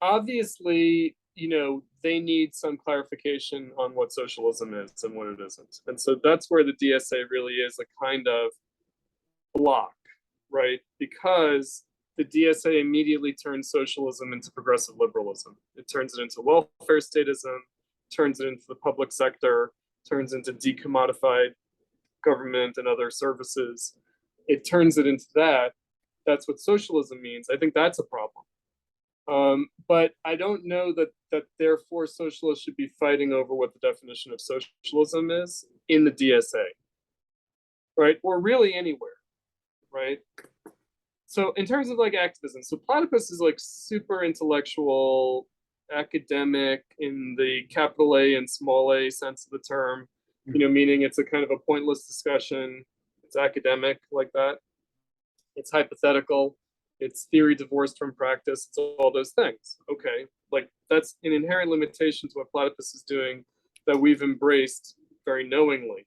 Obviously, you know, they need some clarification on what socialism is and what it isn't. And so that's where the DSA really is a kind of block, right? Because the DSA immediately turns socialism into progressive liberalism. It turns it into welfare statism, turns it into the public sector, turns into decommodified government and other services. It turns it into that. That's what socialism means. I think that's a problem. But I don't know that therefore socialists should be fighting over what the definition of socialism is in the DSA, right? Or really anywhere, right? So in terms of like activism, so platypus is like super intellectual, academic in the capital A and small a sense of the term, you know, meaning it's a kind of a pointless discussion. It's academic like that. It's hypothetical. It's theory divorced from practice. It's all those things. Okay, like that's an inherent limitation to what platypus is doing that we've embraced very knowingly.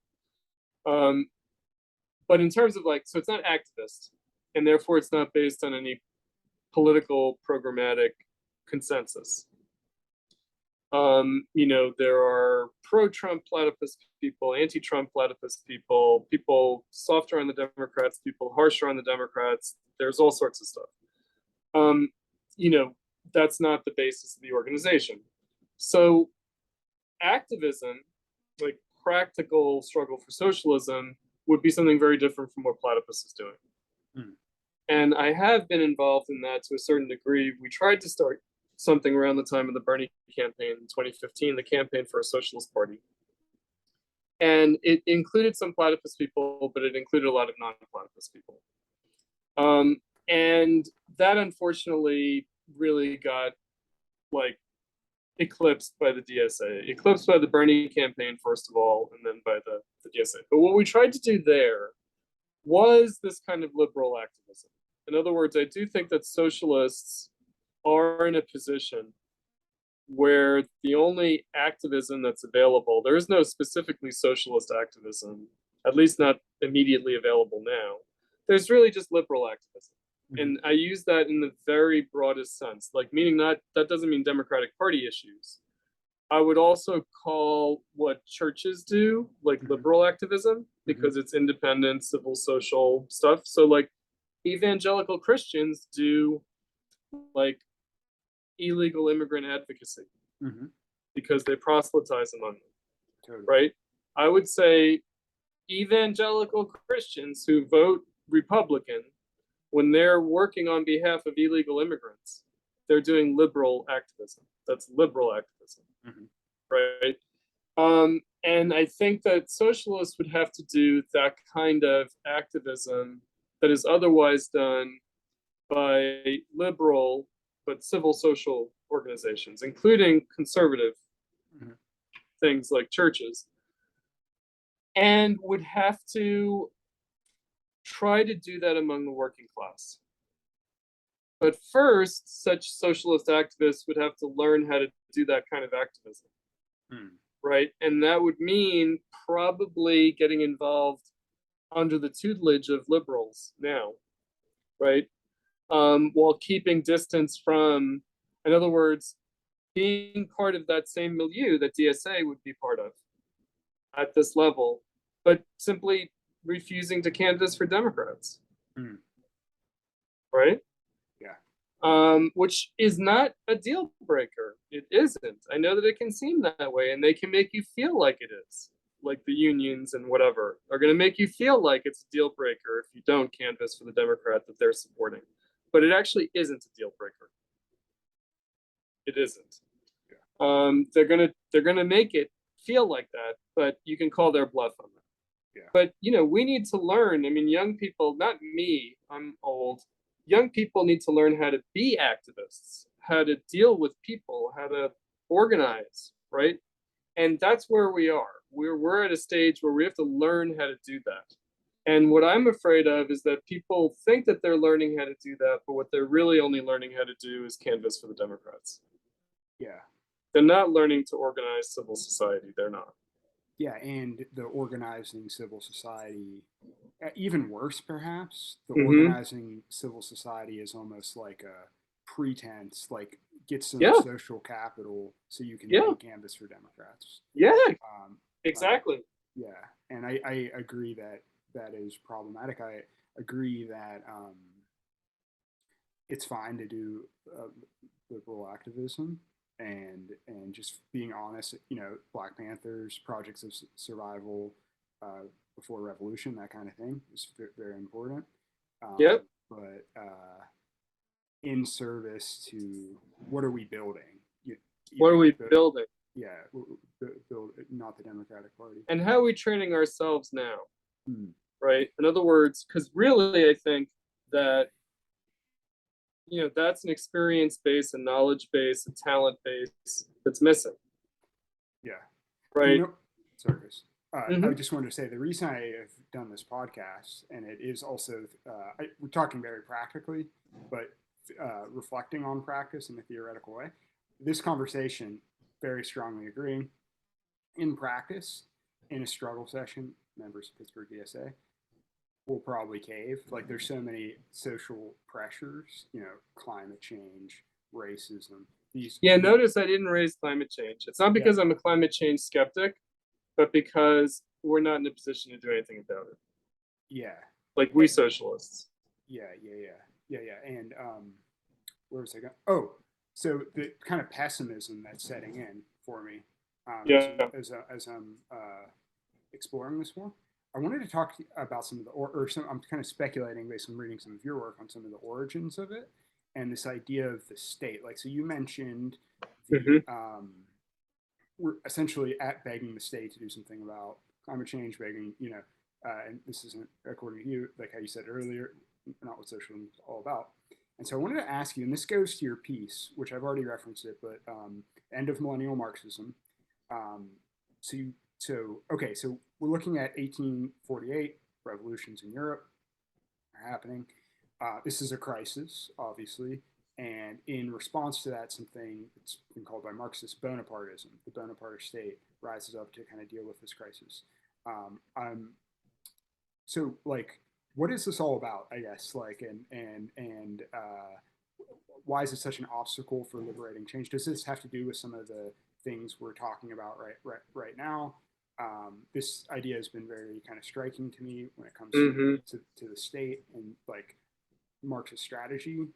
But in terms of like, so it's not activist, and therefore it's not based on any political programmatic consensus. You know, there are pro-Trump platypus people, anti-Trump platypus people, people softer on the Democrats, people harsher on the Democrats. There's all sorts of stuff. You know, that's not the basis of the organization. So activism, like practical struggle for socialism, would be something very different from what platypus is doing. And I have been involved in that to a certain degree. We tried to start something around the time of the Bernie campaign in 2015, the campaign for a socialist party. And it included some platypus people, but it included a lot of non-platypus people. And that unfortunately really got like eclipsed by the DSA, eclipsed by the Bernie campaign, first of all, and then by the DSA. But what we tried to do there was this kind of liberal activism. In other words, I do think that socialists are in a position where the only activism that's available, there is no specifically socialist activism, at least not immediately available now. There's really just liberal activism. And I use that in the very broadest sense, like meaning not, that doesn't mean Democratic Party issues. I would also call what churches do like liberal activism because it's independent, civil, social stuff. So like evangelical Christians do like illegal immigrant advocacy because they proselytize among them, right? I would say evangelical Christians who vote Republican, when they're working on behalf of illegal immigrants, they're doing liberal activism. That's liberal activism, right? And I think that socialists would have to do that kind of activism that is otherwise done by liberal but civil social organizations, including conservative things like churches, and would have to try to do that among the working class. But first, such socialist activists would have to learn how to do that kind of activism, right? And that would mean probably getting involved under the tutelage of liberals now, right? While keeping distance from, in other words, being part of that same milieu that DSA would be part of at this level, but simply refusing to canvass for Democrats, right? Yeah. Which is not a deal breaker. It isn't. I know that it can seem that way, and they can make you feel like it is. Like the unions and whatever are going to make you feel like it's a deal breaker if you don't canvass for the Democrat that they're supporting. But it actually isn't a deal breaker. It isn't. They're gonna make it feel like that, but you can call their bluff on that. Yeah. But we need to learn. I mean, young people, not me, I'm old. Young people need to learn how to be activists, how to deal with people, how to organize, right? And that's where we are. We're at a stage where we have to learn how to do that. And what I'm afraid of is that people think that they're learning how to do that, but what they're really only learning how to do is canvass for the Democrats. Yeah. They're not learning to organize civil society. They're not. Yeah, and the organizing civil society, even worse perhaps, the Mm-hmm. organizing civil society is almost like a pretense, like get some Yeah. social capital so you can Yeah. canvass for Democrats. Yeah. Exactly. Yeah, and I agree that that is problematic. I agree that it's fine to do liberal activism and just being honest. Black Panthers, Projects of Survival, before revolution, that kind of thing is very important. Yep. But in service to what are we building? What are we building? Yeah, build not the Democratic Party. And how are we training ourselves now? Right. In other words, because really, I think that that's an experience base, a knowledge base, a talent base that's missing. Yeah. Right. Sorry, Chris. I just wanted to say the reason I have done this podcast, and it is also, we're talking very practically, but reflecting on practice in a theoretical way. This conversation, very strongly agreeing, in practice, in a struggle session, members of Pittsburgh DSA will probably cave. Like there's so many social pressures, climate change, racism. Notice I didn't raise climate change. It's not because I'm a climate change skeptic, but because we're not in a position to do anything about it. Yeah. Like we socialists. Yeah. And where was I going? Oh, so the kind of pessimism that's setting in for me as I'm exploring this more. I wanted to talk about some of the, I'm kind of speculating based on reading some of your work on some of the origins of it and this idea of the state. Like, so you mentioned the, we're essentially begging the state to do something about climate change, begging, and this isn't according to you, like how you said earlier, not what socialism is all about. And so I wanted to ask you, and this goes to your piece, which I've already referenced it, but End of Millennial Marxism. So we're looking at 1848, revolutions in Europe are happening. This is a crisis, obviously, and in response to that, something that's been called by Marxists Bonapartism, the Bonapartist state, rises up to kind of deal with this crisis. So, like, what is this all about? I guess, like, and why is it such an obstacle for liberating change? Does this have to do with some of the things we're talking about right now? This idea has been very kind of striking to me when it comes to the state and like Marxist strategy.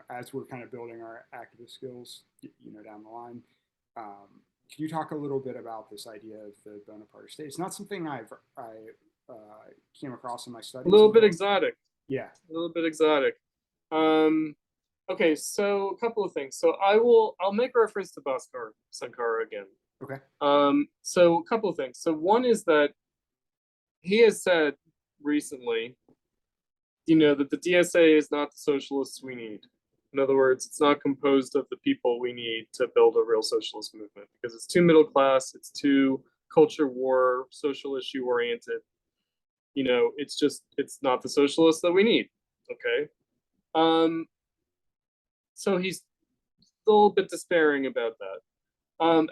As we're kind of building our activist skills, down the line. Can you talk a little bit about this idea of the Bonapartist state? It's not something I came across in my studies. A little bit exotic. Yeah. A little bit exotic. Okay, so a couple of things. So I'll make reference to Bhaskar Sankara again. Okay. So a couple of things. So one is that he has said recently, that the DSA is not the socialists we need. In other words, it's not composed of the people we need to build a real socialist movement because it's too middle class, it's too culture war, social issue oriented. It's not the socialists that we need. Okay. So he's a little bit despairing about that.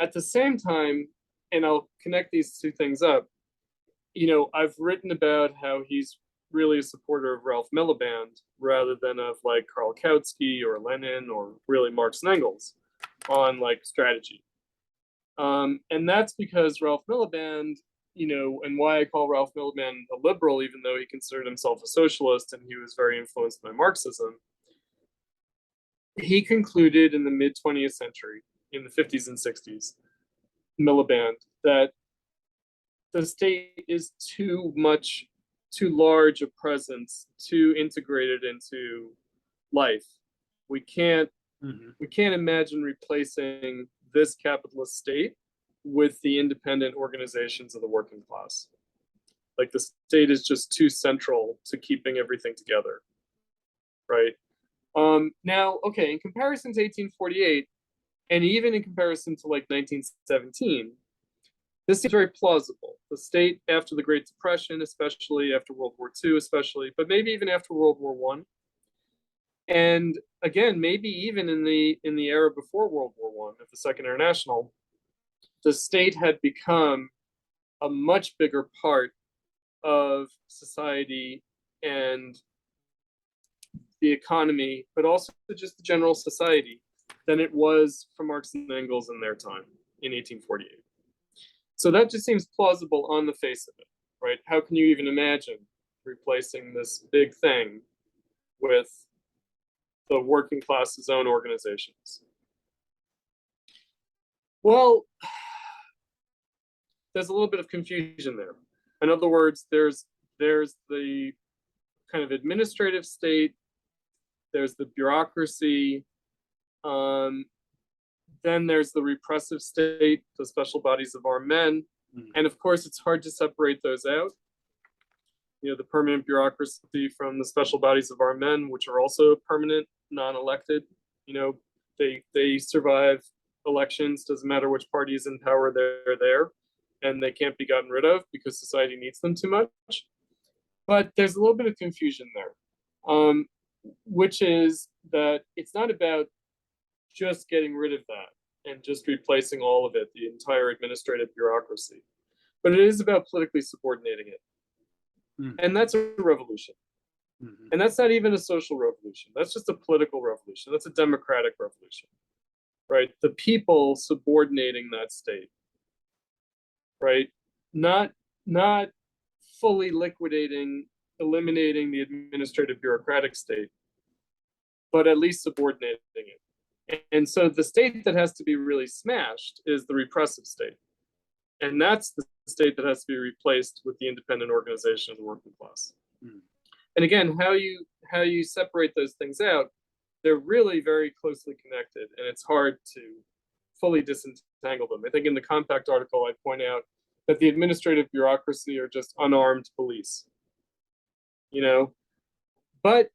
At the same time, and I'll connect these two things up. I've written about how he's really a supporter of Ralph Miliband rather than of like Karl Kautsky or Lenin or really Marx and Engels on like strategy. And that's because Ralph Miliband, and why I call Ralph Miliband a liberal, even though he considered himself a socialist and he was very influenced by Marxism. He concluded in the mid 20th century, in the 50s and 60s, Miliband, that the state is too large a presence, too integrated into life. We can't imagine replacing this capitalist state with the independent organizations of the working class. Like the state is just too central to keeping everything together, right? Now, okay, in comparison to 1848, and even in comparison to like 1917, this seems very plausible. The state after the Great Depression, especially after World War II, but maybe even after World War I, and again, maybe even in the era before World War I of the Second International, the state had become a much bigger part of society and the economy, but also just the general society than it was for Marx and Engels in their time in 1848. So that just seems plausible on the face of it, right? How can you even imagine replacing this big thing with the working class's own organizations? Well, there's a little bit of confusion there. In other words, there's the kind of administrative state, there's the bureaucracy, then there's the repressive state, the special bodies of armed men, and of course it's hard to separate those out. The permanent bureaucracy from the special bodies of armed men, which are also permanent, non-elected. They survive elections, doesn't matter which party is in power, they're there, and they can't be gotten rid of because society needs them too much. But there's a little bit of confusion there, which is that it's not about just getting rid of that and just replacing all of it, the entire administrative bureaucracy, but it is about politically subordinating it. And that's a revolution. And that's not even a social revolution. That's just a political revolution. That's a democratic revolution, right? The people subordinating that state, right? Not fully eliminating the administrative bureaucratic state, but at least subordinating it. And so the state that has to be really smashed is the repressive state. And that's the state that has to be replaced with the independent organization of the working class. And again, how you separate those things out, they're really very closely connected, and it's hard to fully disentangle them. I think in the Compact article, I point out that the administrative bureaucracy are just unarmed police, But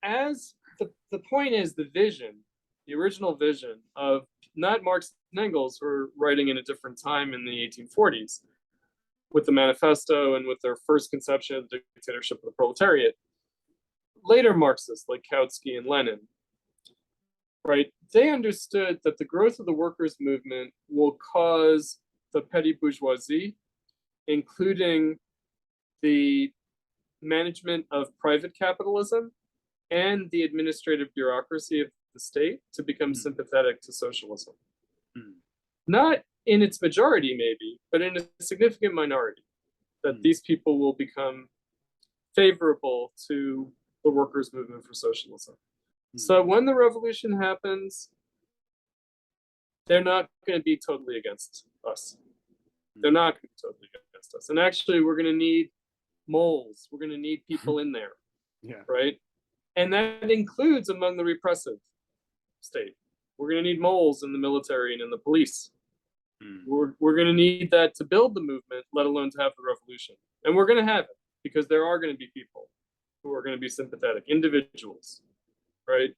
as the point is, the original vision of not Marx and Engels, who were writing in a different time in the 1840s with the manifesto and with their first conception of the dictatorship of the proletariat. Later Marxists like Kautsky and Lenin, right? They understood that the growth of the workers' movement will cause the petty bourgeoisie, including the management of private capitalism and the administrative bureaucracy of the state, to become sympathetic to socialism. Not in its majority, maybe, but in a significant minority, that these people will become favorable to the workers' movement for socialism. So when the revolution happens, they're not going to be totally against us. They're not going to be totally against us. And actually, we're going to need moles. We're going to need people in there, right? And that includes among the repressive state. We're going to need moles in the military and in the police. We're going to need that to build the movement, let alone to have the revolution. And we're going to have it because there are going to be people who are going to be sympathetic, individuals, right?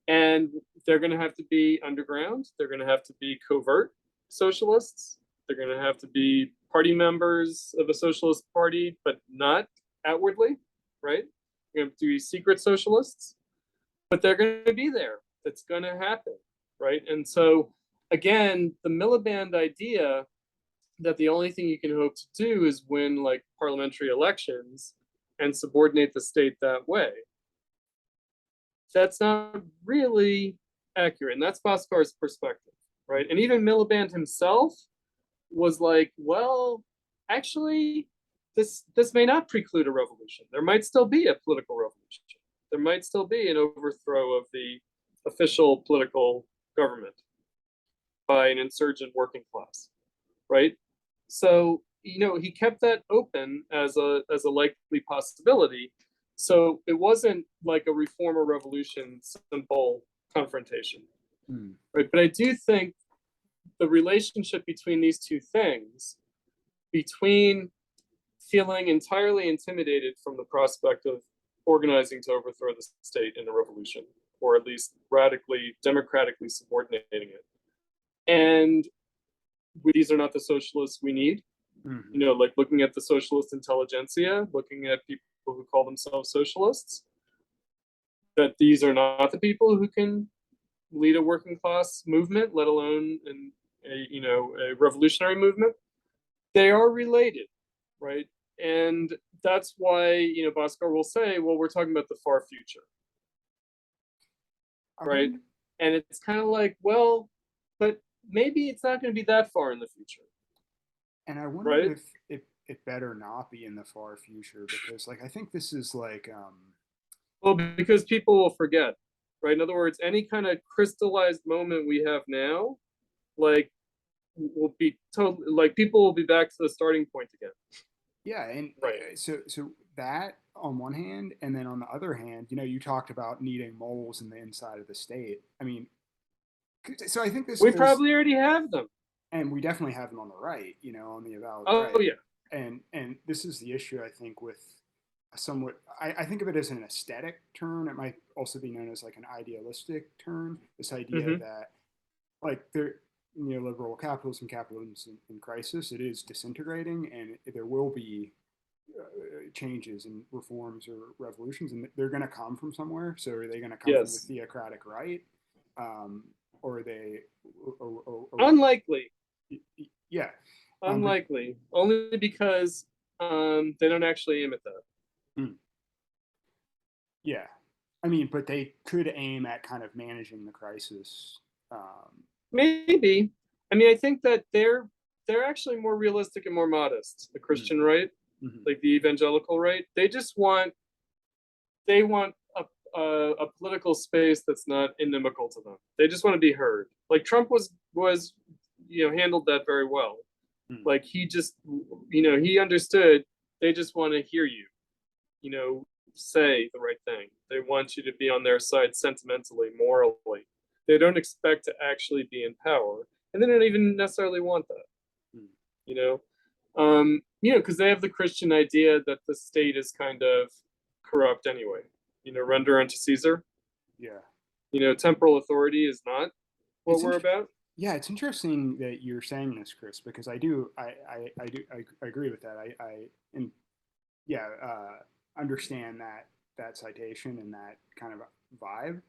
And they're going to have to be underground. They're going to have to be covert socialists. They're going to have to be party members of a socialist party, but not outwardly, right? They're going to have to be secret socialists, but they're going to be there. That's going to happen, right? And so, again, the Miliband idea that the only thing you can hope to do is win like parliamentary elections and subordinate the state that way. That's not really accurate, and that's Boscar's perspective, right? And even Miliband himself was like, well, actually, this may not preclude a revolution. There might still be a political revolution. There might still be an overthrow of the official political government by an insurgent working class, right? So, he kept that open as a likely possibility. So it wasn't like a reform or revolution simple confrontation, right? But I do think the relationship between these two things, between feeling entirely intimidated from the prospect of organizing to overthrow the state in a revolution, or at least radically, democratically subordinating it, and these are not the socialists we need. Like looking at the socialist intelligentsia, looking at people who call themselves socialists, that these are not the people who can lead a working class movement, let alone a revolutionary movement. They are related, right? And that's why Boscar will say, well, we're talking about the far future, right? And it's kind of like, well, but maybe it's not going to be that far in the future. And I wonder right? if it better not be in the far future, because like I think this is like Well, because people will forget, right? In other words, any kind of crystallized moment we have now, like, will be totally like people will be back to the starting point again. yeah, and Right. so that on one hand, and then on the other hand, you talked about needing moles in the inside of the state. I mean, so I think this We goes, probably already have them. and we definitely have them on the right, on the avowed Oh right. yeah. And this is the issue, I think, with somewhat, I think of it as an aesthetic turn. It might also be known as like an idealistic turn. This idea that like neoliberal capitalism in crisis, it is disintegrating, and there will be changes and reforms or revolutions, and they're going to come from somewhere. So are they going to come from the Yes. theocratic right, or are they Unlikely. Yeah, Unlikely. Only because they don't actually aim at that. Yeah, I mean, but they could aim at kind of managing the crisis. Maybe. I mean, I think that they're actually more realistic and more modest. The Christian right, like the evangelical right, they want a political space that's not inimical to them. They just want to be heard. Like Trump was handled that very well. Like he just he understood they just want to hear you, say the right thing. They want you to be on their side sentimentally, morally. They don't expect to actually be in power, and they don't even necessarily want that. Because they have the Christian idea that the state is kind of corrupt anyway. Render unto Caesar. Yeah. Temporal authority is not what we're about. Yeah, it's interesting that you're saying this, Chris, because I agree with that. And yeah, understand that citation and that kind of vibe,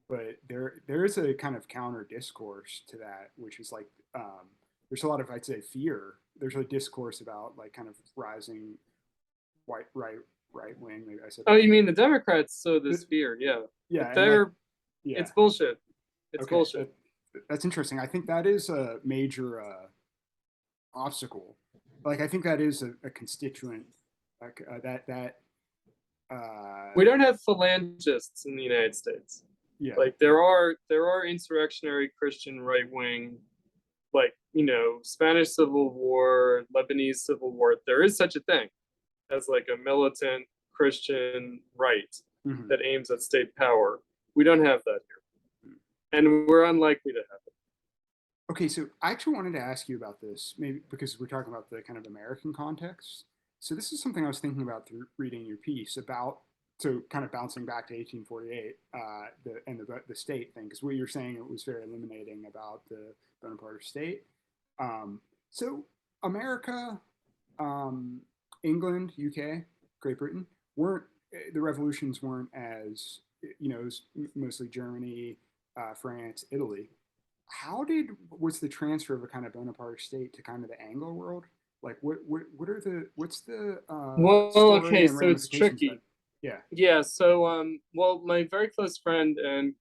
but there is a kind of counter discourse to that, which is like there's a lot of, I'd say, fear. There's a discourse about like kind of rising right wing. Maybe I said. Oh, you mean the Democrats? So this fear, yeah. Yeah, It's bullshit. It's bullshit. That's interesting. I think that is a major obstacle. Like I think that is a constituent that we don't have phalangists in the United States. Yeah. Like there are insurrectionary Christian right wing, like Spanish Civil War, Lebanese Civil War. There is such a thing as like a militant Christian right that aims at state power. We don't have that here, and we're unlikely to have it. Okay, so I actually wanted to ask you about this, maybe because we're talking about the kind of American context. So this is something I was thinking about through reading your piece about. So kind of bouncing back to 1848 the state thing, because what you're saying, it was very illuminating about the Bonaparte state. So America, England, UK, Great Britain the revolutions weren't as it was mostly Germany, France, Italy. was the transfer of a kind of Bonaparte state to kind of the Anglo world? Like, what's the Well, story okay, and so it's ramifications of that? tricky. Yeah. Yeah, so well, my very close friend and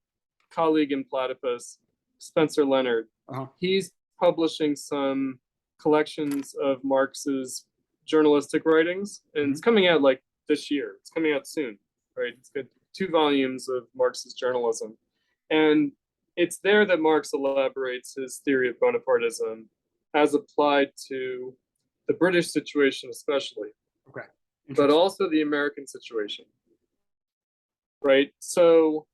colleague in Platypus, Spencer Leonard, Uh-huh. he's publishing some collections of Marx's journalistic writings, and it's coming out like this year. It's coming out soon, right? It's got 2 volumes of Marx's journalism. And it's there that Marx elaborates his theory of Bonapartism as applied to the British situation, especially, Okay. but also the American situation, right? So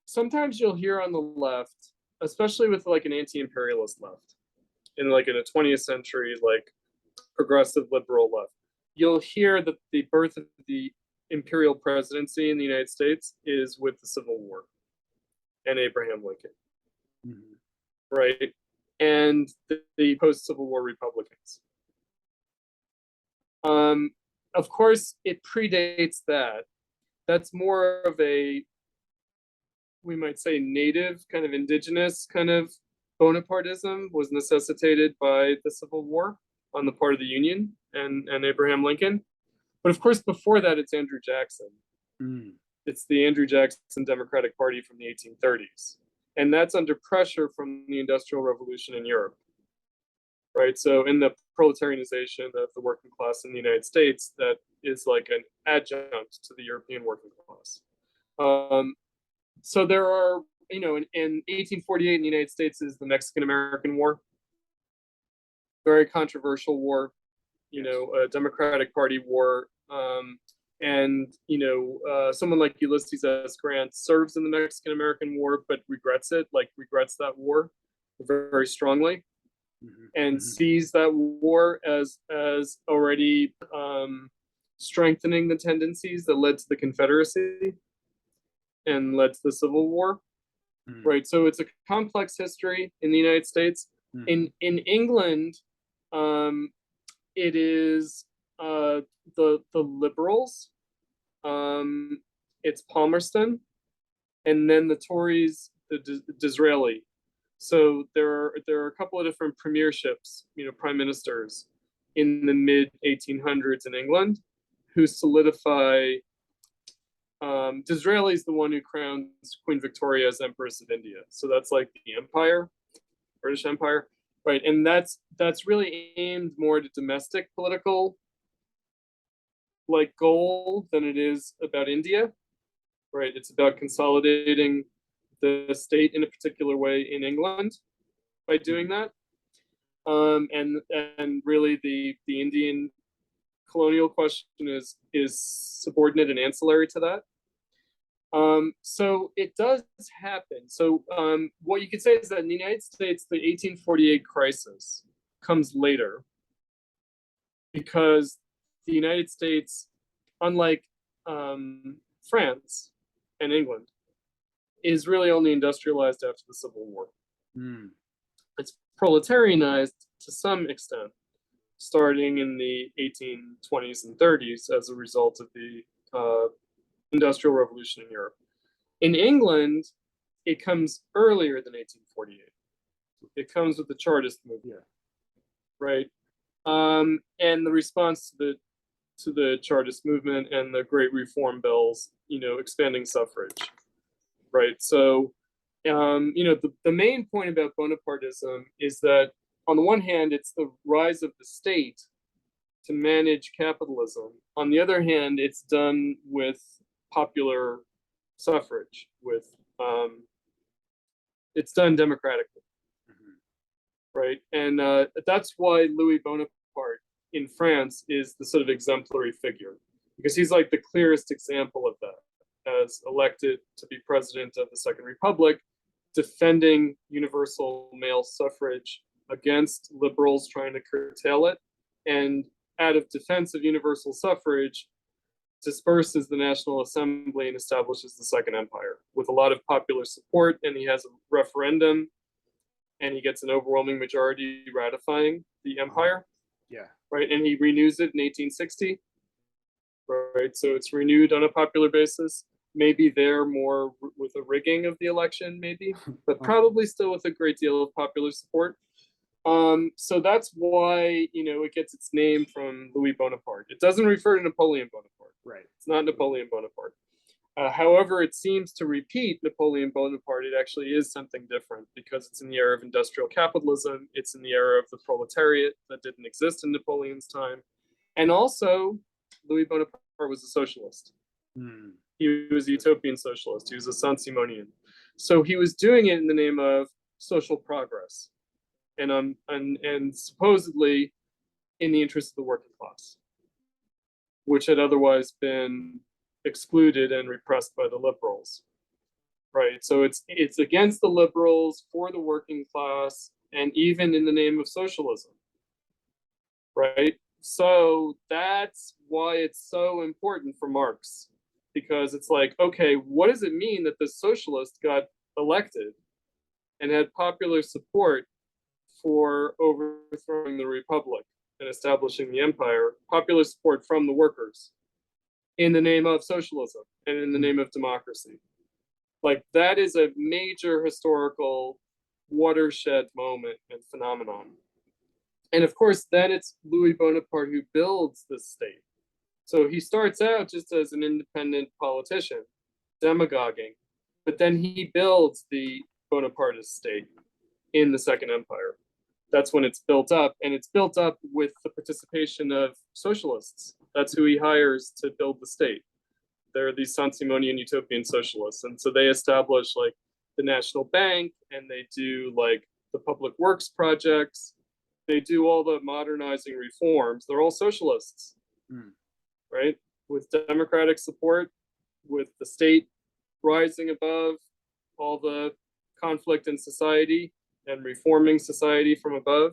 sometimes you'll hear on the left, especially with like an anti-imperialist left, in like in a 20th century, like progressive liberal left, you'll hear that the birth of the imperial presidency in the United States is with the Civil War and Abraham Lincoln, right? And the post-Civil War Republicans. Of course, it predates that. That's more of a, we might say, native, kind of indigenous kind of Bonapartism was necessitated by the Civil War on the part of the Union and Abraham Lincoln. But of course, before that, it's Andrew Jackson. It's the Andrew Jackson Democratic Party from the 1830s. And that's under pressure from the Industrial Revolution in Europe, right? So in the proletarianization of the working class in the United States, that is like an adjunct to the European working class. So there are, you know, in 1848 in the United States is the Mexican-American War, very controversial war, you know, a Democratic Party war. And, you know, someone like Ulysses S. Grant serves in the Mexican-American War, but regrets it, like regrets that war very strongly, and sees that war as already strengthening the tendencies that led to the Confederacy and led to the Civil War, right? So it's a complex history in the United States. In England, it is the liberals, it's Palmerston, and then the Tories, the Disraeli. So there are a couple of different premierships, you know, prime ministers in the mid 1800s in England who solidify. Disraeli is the one who crowns Queen Victoria as Empress of India. So that's like the empire, British Empire, right? And that's really aimed more at domestic political like goal than it is about India, right? It's about consolidating the state in a particular way in England by doing that. And really the Indian colonial question is subordinate and ancillary to that. So it does happen. So what you could say is that in the United States, the 1848 crisis comes later because the United States, unlike France and England, is really only industrialized after the Civil War. It's proletarianized to some extent, starting in the 1820s and 30s as a result of the Industrial Revolution in Europe. In England, it comes earlier than 1848. It comes with the Chartist movement, right? And the response to the Chartist movement and the Great Reform Bills, you know, expanding suffrage, right? So, you know, the main point about Bonapartism is that on the one hand, it's the rise of the state to manage capitalism. On the other hand, it's done with popular suffrage, with it's done democratically, right? And that's why Louis Bonaparte in France is the sort of exemplary figure, because he's like the clearest example of that, as elected to be president of the Second Republic, defending universal male suffrage against liberals trying to curtail it, and out of defense of universal suffrage, disperses the National Assembly and establishes the Second Empire with a lot of popular support. And he has a referendum and he gets an overwhelming majority ratifying the empire. Right. And he renews it in 1860. Right. So it's renewed on a popular basis. maybe there more with a rigging of the election, maybe, but probably still with a great deal of popular support. So that's why, it gets its name from Louis Bonaparte. It doesn't refer to Napoleon Bonaparte. Right. It's not Napoleon Bonaparte. However, it seems to repeat Napoleon Bonaparte. It actually is something different because it's in the era of industrial capitalism. It's in the era of the proletariat that didn't exist in Napoleon's time. And also, Louis Bonaparte was a socialist. He was a utopian socialist. He was a Saint-Simonian. So he was doing it in the name of social progress, and supposedly in the interest of the working class, which had otherwise been excluded and repressed by the liberals, right? So it's against the liberals, for the working class, and even in the name of socialism, right? So that's why it's so important for Marx, because it's like, okay, what does it mean that the socialist got elected and had popular support for overthrowing the republic and establishing the empire, popular support from the workers in the name of socialism and in the name of democracy? Like, that is a major historical watershed moment and phenomenon. And of course, then it's Louis Bonaparte who builds the state. So he starts out just as an independent politician, demagoguing, but then he builds the Bonapartist state in the Second Empire. That's when it's built up, and it's built up with the participation of socialists. That's who he hires to build the state. They're these Saint-Simonian utopian socialists, and so they establish like the National Bank, and they do like the public works projects. They do all the modernizing reforms. They're all socialists, right? With democratic support, with the state rising above all the conflict in society and reforming society from above,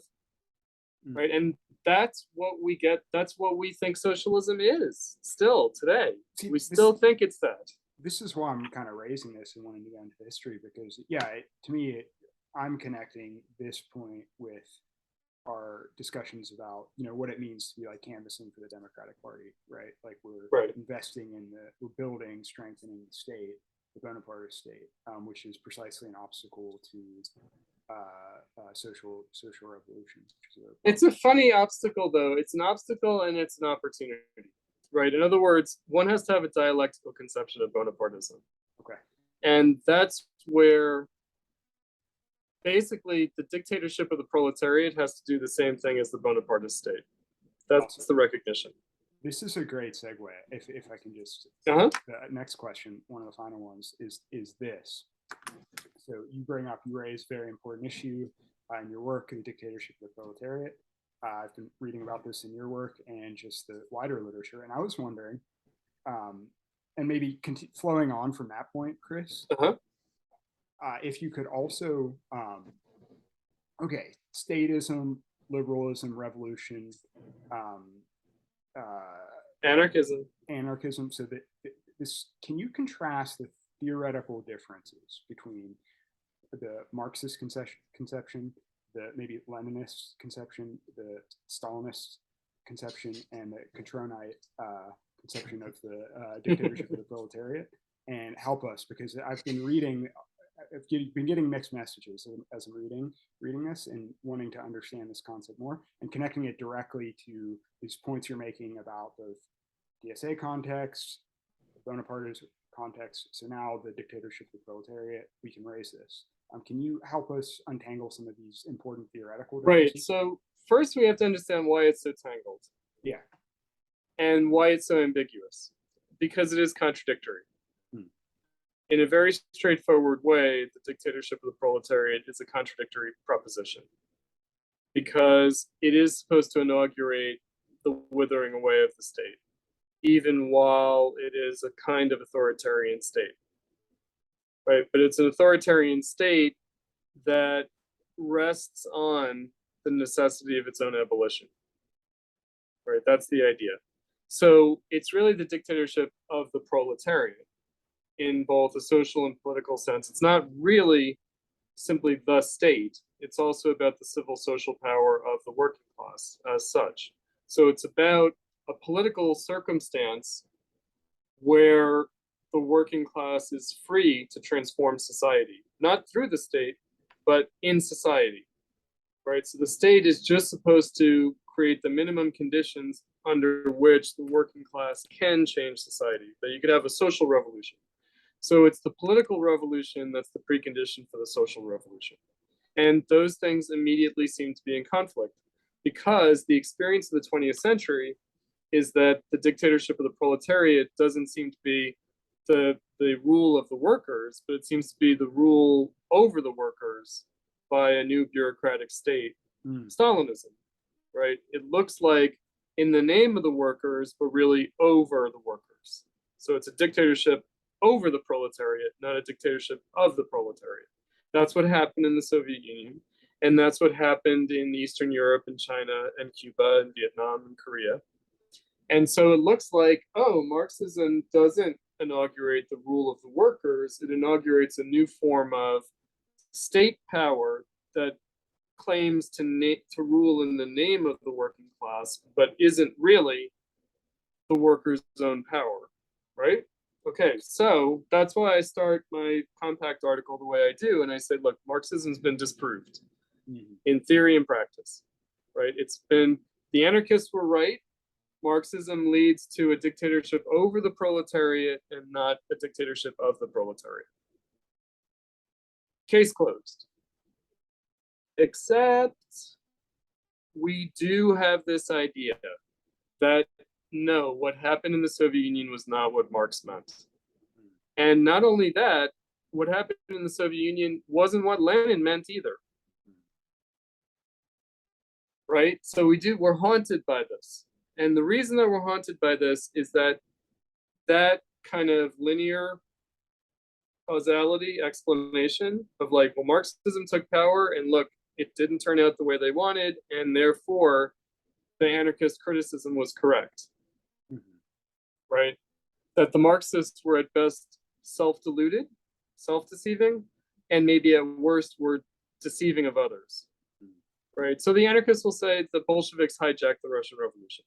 right? And that's what we get. That's what we think socialism is still today. We still think it's that. This is why I'm kind of raising this and wanting to go into history, because to me, I'm connecting this point with our discussions about what it means to be like canvassing for the Democratic Party, right? Like we're investing in we're building, strengthening the state, the Bonapartist state, which is precisely an obstacle to social revolution. It's a funny obstacle, though. It's an obstacle and it's an opportunity, right? In other words, one has to have a dialectical conception of Bonapartism. Okay. And that's where basically the dictatorship of the proletariat has to do the same thing as the Bonapartist state. That's the recognition. This is a great segue. If I can just, the next question, one of the final ones, is this. So you raise very important issue in your work, the dictatorship of the proletariat. I've been reading about this in your work and just the wider literature, and I was wondering, and maybe flowing on from that point, Chris, if you could also, statism, liberalism, revolution, anarchism. So that can you contrast the theoretical differences between the Marxist conception, the maybe Leninist conception, the Stalinist conception, and the Cutrone conception of the dictatorship of the proletariat, and help us, because I've been getting mixed messages as I'm reading this and wanting to understand this concept more and connecting it directly to these points you're making about both DSA context, the Bonapartist context. So now the dictatorship of the proletariat, we can raise this. Can you help us untangle some of these important theoretical differences? Right. So first we have to understand why it's so tangled. Yeah. And why it's so ambiguous. Because it is contradictory. In a very straightforward way, the dictatorship of the proletariat is a contradictory proposition. Because it is supposed to inaugurate the withering away of the state, even while it is a kind of authoritarian state. Right? But it's an authoritarian state that rests on the necessity of its own abolition. Right? That's the idea. So it's really the dictatorship of the proletariat in both a social and political sense. It's not really simply the state. It's also about the civil social power of the working class as such. So it's about a political circumstance where the working class is free to transform society, not through the state, but in society, right? So the state is just supposed to create the minimum conditions under which the working class can change society, that you could have a social revolution. So it's the political revolution that's the precondition for the social revolution. And those things immediately seem to be in conflict because the experience of the 20th century is that the dictatorship of the proletariat doesn't seem to be the rule of the workers, but it seems to be the rule over the workers by a new bureaucratic state, Stalinism, right? It looks like in the name of the workers, but really over the workers. So it's a dictatorship over the proletariat, not a dictatorship of the proletariat. That's what happened in the Soviet Union. And that's what happened in Eastern Europe and China and Cuba and Vietnam and Korea. And so it looks like, oh, Marxism doesn't inaugurate the rule of the workers. It inaugurates a new form of state power that claims to rule in the name of the working class, but isn't really the workers' own power, right? Okay, so that's why I start my compact article the way I do. And I say, look, Marxism's been disproved in theory and practice, right? It's been, the anarchists were right. Marxism leads to a dictatorship over the proletariat and not a dictatorship of the proletariat. Case closed. Except we do have this idea that no, what happened in the Soviet Union was not what Marx meant. And not only that, what happened in the Soviet Union wasn't what Lenin meant either. Right? So we're haunted by this. And the reason that we're haunted by this is that that kind of linear causality explanation of like, well, Marxism took power and look, it didn't turn out the way they wanted, and therefore the anarchist criticism was correct. Right? That the Marxists were at best self-deluded, self-deceiving, and maybe at worst were deceiving of others. Right? So the anarchists will say the Bolsheviks hijacked the Russian Revolution.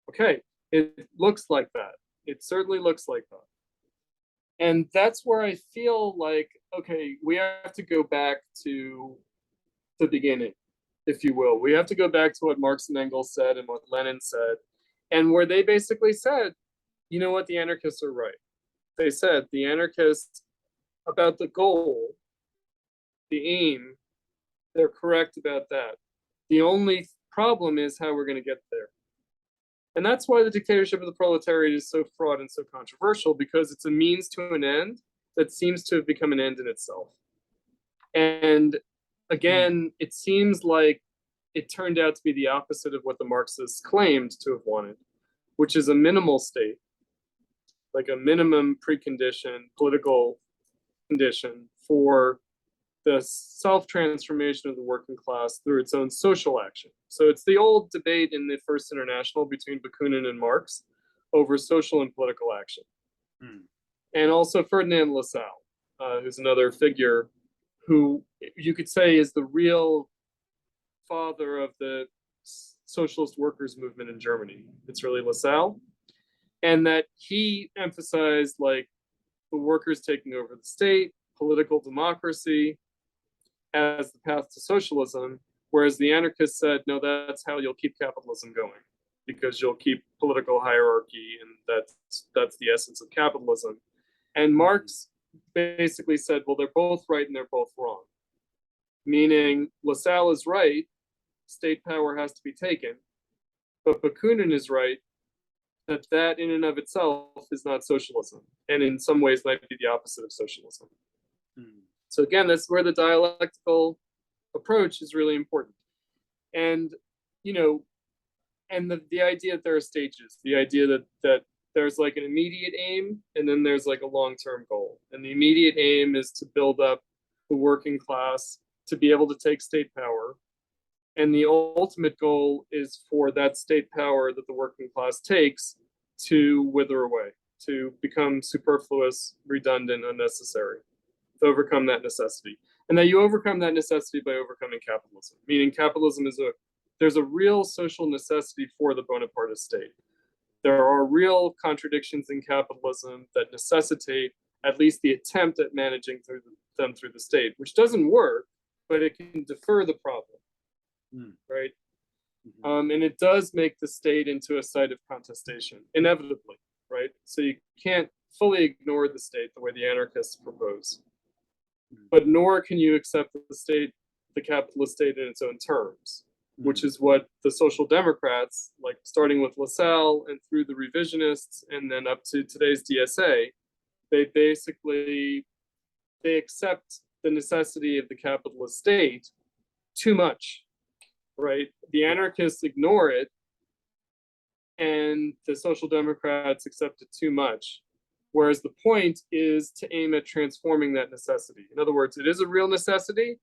Okay, it looks like that. It certainly looks like that. And that's where I feel like, okay, we have to go back to the beginning, if you will. We have to go back to what Marx and Engels said and what Lenin said, and where they basically said, you know what, the anarchists are right. They said the anarchists about the goal, the aim, they're correct about that. The only problem is how we're going to get there. And that's why the dictatorship of the proletariat is so fraught and so controversial, because it's a means to an end that seems to have become an end in itself. And again, it seems like it turned out to be the opposite of what the Marxists claimed to have wanted, which is a minimal state, like a minimum precondition, political condition for the self-transformation of the working class through its own social action. So it's the old debate in the First International between Bakunin and Marx over social and political action. And also Ferdinand Lassalle, who's another figure who you could say is the real father of the socialist workers movement in Germany. It's really Lassalle. And that he emphasized like the workers taking over the state, political democracy as the path to socialism, whereas the anarchists said, no, that's how you'll keep capitalism going, because you'll keep political hierarchy, and that's the essence of capitalism. And Marx basically said, well, they're both right and they're both wrong. Meaning Lassalle is right, state power has to be taken, but Bakunin is right, that in and of itself is not socialism, and in some ways might be the opposite of socialism. So again, that's where the dialectical approach is really important. And, you know, and the idea that there are stages, the idea that there's like an immediate aim and then there's like a long-term goal. And the immediate aim is to build up the working class to be able to take state power. And the ultimate goal is for that state power that the working class takes to wither away, to become superfluous, redundant, unnecessary, to overcome that necessity. And that you overcome that necessity by overcoming capitalism, meaning capitalism there's a real social necessity for the Bonapartist state. there are real contradictions in capitalism that necessitate at least the attempt at managing them through the state, which doesn't work, but it can defer the problem, right? And it does make the state into a site of contestation, inevitably, right? So you can't fully ignore the state the way the anarchists propose, but nor can you accept the state, the capitalist state in its own terms, which is what the social democrats, like starting with Lassalle and through the revisionists and then up to today's DSA, they accept the necessity of the capitalist state too much, right? The anarchists ignore it, and the social democrats accept it too much. Whereas the point is to aim at transforming that necessity. In other words, it is a real necessity,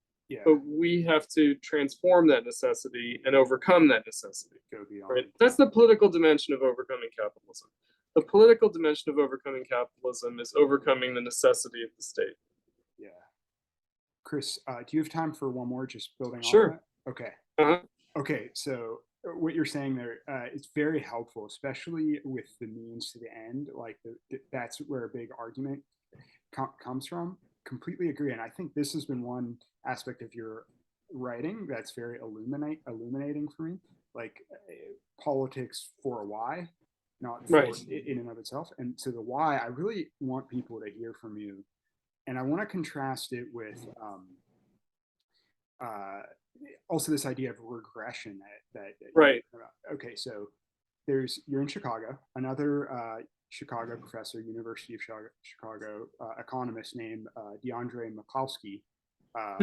but we have to transform that necessity and overcome that necessity. Go beyond. Right? That's the political dimension of overcoming capitalism. The political dimension of overcoming capitalism is overcoming the necessity of the state. Yeah. Chris, do you have time for one more, just building on Sure. that? Okay. Uh-huh. Okay, so what you're saying there, it's very helpful, especially with the means to the end. Like that's where a big argument comes from. Completely agree, and I think this has been one aspect of your writing that's very illuminating for me. Like politics for a why, not for in and of itself. And so the why, I really want people to hear from you, and I want to contrast it with also this idea of regression that right. Okay, so you're in Chicago. Another Chicago professor, University of Chicago economist named DeAndre Mikulski.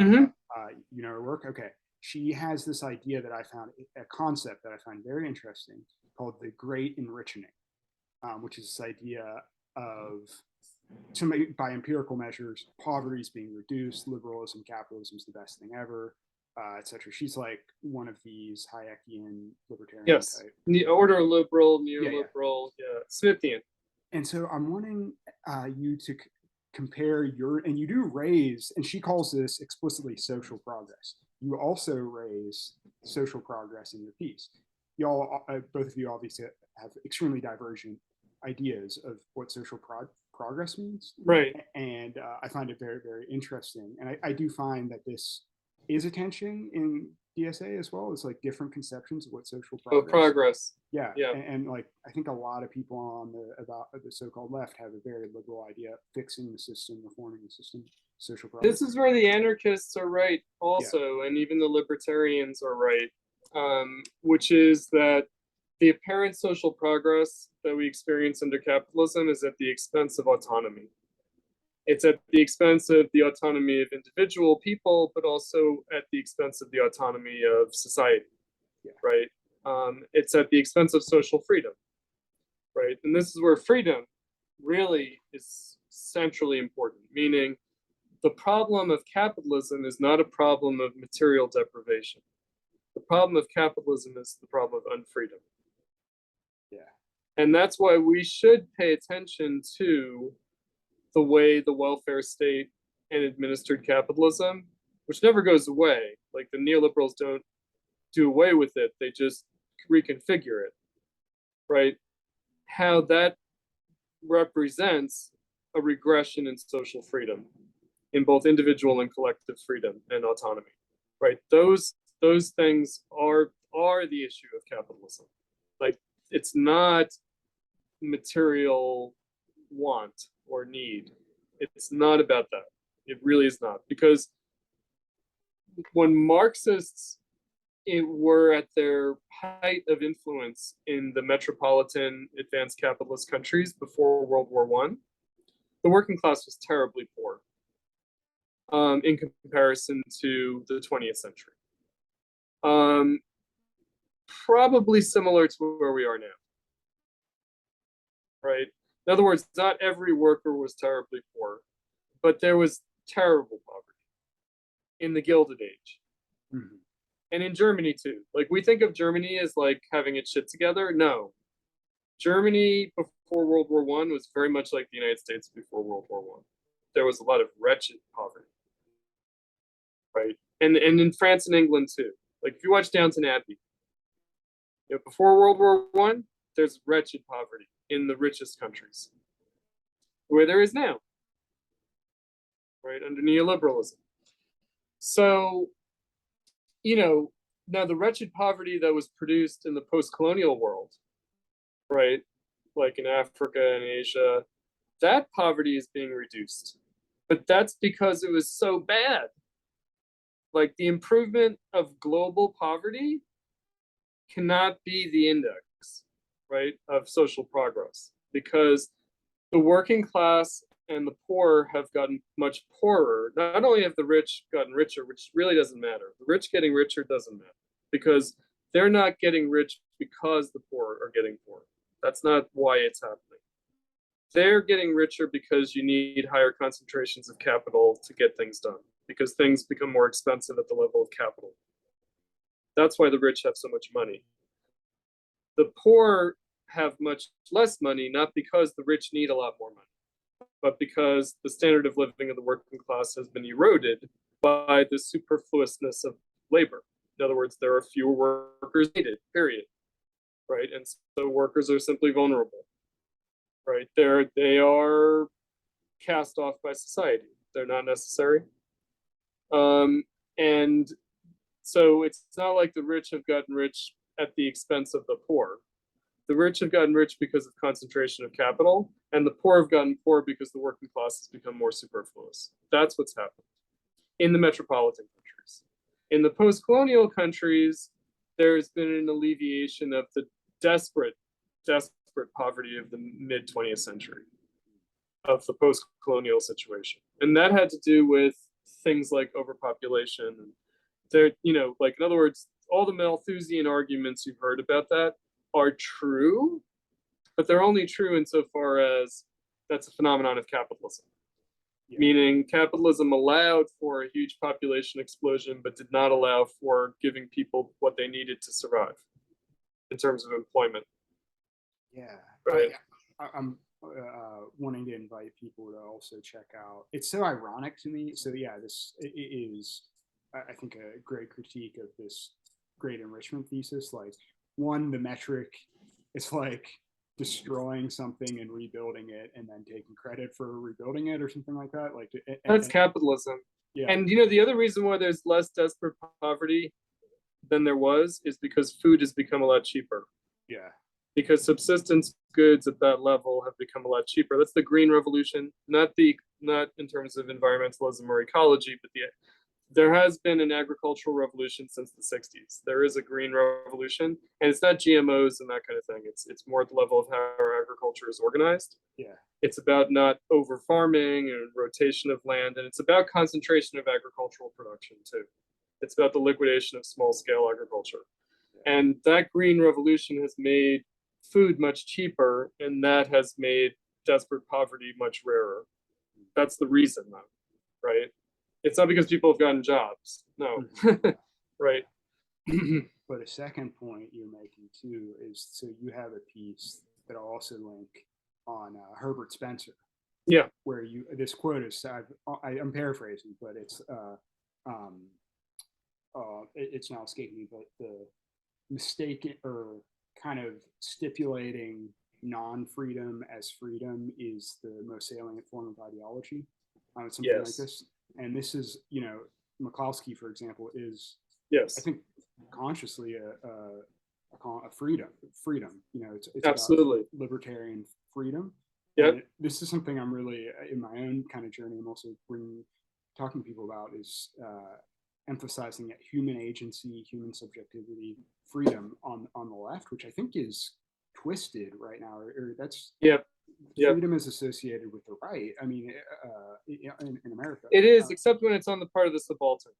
You know her work? Okay. She has this idea that I found, a concept that I find very interesting called the Great Enriching, which is this idea of, by empirical measures, poverty is being reduced, liberalism, capitalism is the best thing ever, etc. She's like one of these Hayekian libertarian type. Order liberal, neoliberal, Smithian. And so I'm wanting you to compare and you do raise, and she calls this explicitly social progress. You also raise social progress in your piece. Y'all, both of you obviously have extremely divergent ideas of what social progress means. Right. And I find it very, very interesting. And I do find that this is a tension in DSA as well. It's like different conceptions of what social progress. Yeah. And like I think a lot of people on the so-called left have a very liberal idea of fixing the system, reforming the system, social progress. This is where the anarchists are right also, and even the libertarians are right, which is that the apparent social progress that we experience under capitalism is at the expense of autonomy. It's at the expense of the autonomy of individual people, but also at the expense of the autonomy of society, right? It's at the expense of social freedom, right? And this is where freedom really is centrally important, meaning the problem of capitalism is not a problem of material deprivation. The problem of capitalism is the problem of unfreedom. And that's why we should pay attention to the way the welfare state and administered capitalism, which never goes away. Like the neoliberals don't do away with it, they just reconfigure it, right? How that represents a regression in social freedom, in both individual and collective freedom and autonomy, right? Those things are the issue of capitalism. Like it's not material want or need. It's not about that. It really is not. Because when Marxists were at their height of influence in the metropolitan advanced capitalist countries before World War I, the working class was terribly poor in comparison to the 20th century. Probably similar to where we are now. Right? In other words, not every worker was terribly poor, but there was terrible poverty in the Gilded Age. Mm-hmm. And in Germany too. Like we think of Germany as like having its shit together. No. Germany before World War I was very much like the United States before World War I. There was a lot of wretched poverty. Right? And in France and England too. Like if you watch Downton Abbey, before World War I, there's wretched poverty in the richest countries, where there is now, right, under neoliberalism. So, now the wretched poverty that was produced in the post-colonial world, right, like in Africa and Asia, that poverty is being reduced. But that's because it was so bad. Like, the improvement of global poverty cannot be the index, right, of social progress, because the working class and the poor have gotten much poorer. Not only have the rich gotten richer, which really doesn't matter. The rich getting richer doesn't matter, because they're not getting rich because the poor are getting poorer. That's not why it's happening. They're getting richer because you need higher concentrations of capital to get things done, because things become more expensive at the level of capital. That's why the rich have so much money. The poor have much less money, not because the rich need a lot more money, but because the standard of living of the working class has been eroded by the superfluousness of labor. In other words, there are fewer workers needed, period. Right? And so workers are simply vulnerable. Right? They are cast off by society. They're not necessary. And so it's not like the rich have gotten rich at the expense of the poor. The rich have gotten rich because of concentration of capital, and the poor have gotten poor because the working class has become more superfluous. That's what's happened in the metropolitan countries. In the post-colonial countries, there's been an alleviation of the desperate poverty of the mid-20th century, of the post-colonial situation. And that had to do with things like overpopulation. There, like, in other words, all the Malthusian arguments you've heard about that are true, but they're only true insofar as that's a phenomenon of capitalism. Yeah. Meaning capitalism allowed for a huge population explosion, but did not allow for giving people what they needed to survive in terms of employment. Yeah, right. I'm wanting to invite people to also check out. It's so ironic to me. So yeah, this is, I think, a great critique of this great enrichment thesis. Like, one, the metric is like destroying something and rebuilding it, and then taking credit for rebuilding it or something like that. Like, that's capitalism. Yeah. And the other reason why there's less desperate poverty than there was is because food has become a lot cheaper. Yeah. Because subsistence goods at that level have become a lot cheaper. That's the green revolution, not in terms of environmentalism or ecology, but there has been an agricultural revolution since the 60s. There is a green revolution, and it's not GMOs and that kind of thing. It's more at the level of how our agriculture is organized. Yeah. It's about not over farming and rotation of land, and it's about concentration of agricultural production too. It's about the liquidation of small scale agriculture. Yeah. And that green revolution has made food much cheaper, and that has made desperate poverty much rarer. That's the reason, though, right? It's not because people have gotten jobs. No. Right. But a second point you're making too is, so you have a piece that I'll also link on Herbert Spencer. Yeah. Where this quote is, I'm paraphrasing, but it's not escaping me, but the mistaken or kind of stipulating non-freedom as freedom is the most salient form of ideology. Something like this. And this is, Mikulski, for example, is, I think, consciously a freedom. It's absolutely about libertarian freedom. Yeah. This is something I'm really, in my own kind of journey, I'm also talking to people about, is emphasizing that human agency, human subjectivity, freedom on the left, which I think is twisted right now, or that's freedom is associated with the right. I mean, in America, it is, except when it's on the part of the subaltern.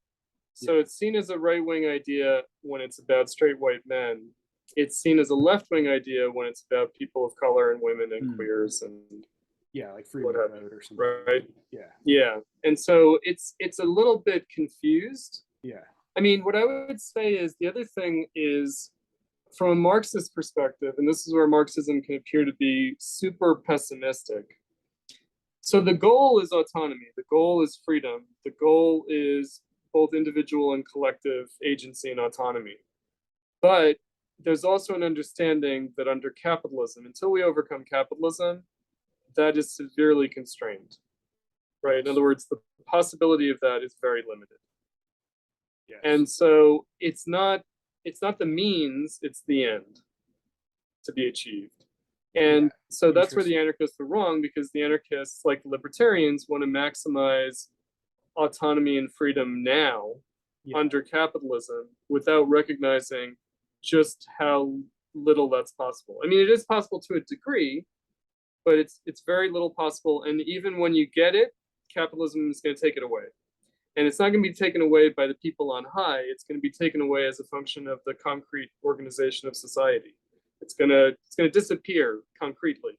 So it's seen as a right-wing idea when it's about straight white men. It's seen as a left-wing idea when it's about people of color and women and queers and like freedom of vote or something. Right. Yeah. And so it's a little bit confused. Yeah. I mean, what I would say is, the other thing is, from a Marxist perspective, and this is where Marxism can appear to be super pessimistic. So the goal is autonomy. The goal is freedom. The goal is both individual and collective agency and autonomy. But there's also an understanding that under capitalism, until we overcome capitalism, that is severely constrained, right? In other words, the possibility of that is very limited. Yes. And so it's not the means, it's the end to be achieved. And so that's where the anarchists are wrong, because the anarchists, like the libertarians, want to maximize autonomy and freedom now under capitalism without recognizing just how little that's possible. I mean, it is possible to a degree, but it's very little possible. And even when you get it, capitalism is going to take it away. And it's not going to be taken away by the people on high. It's going to be taken away as a function of the concrete organization of society. It's going to disappear concretely,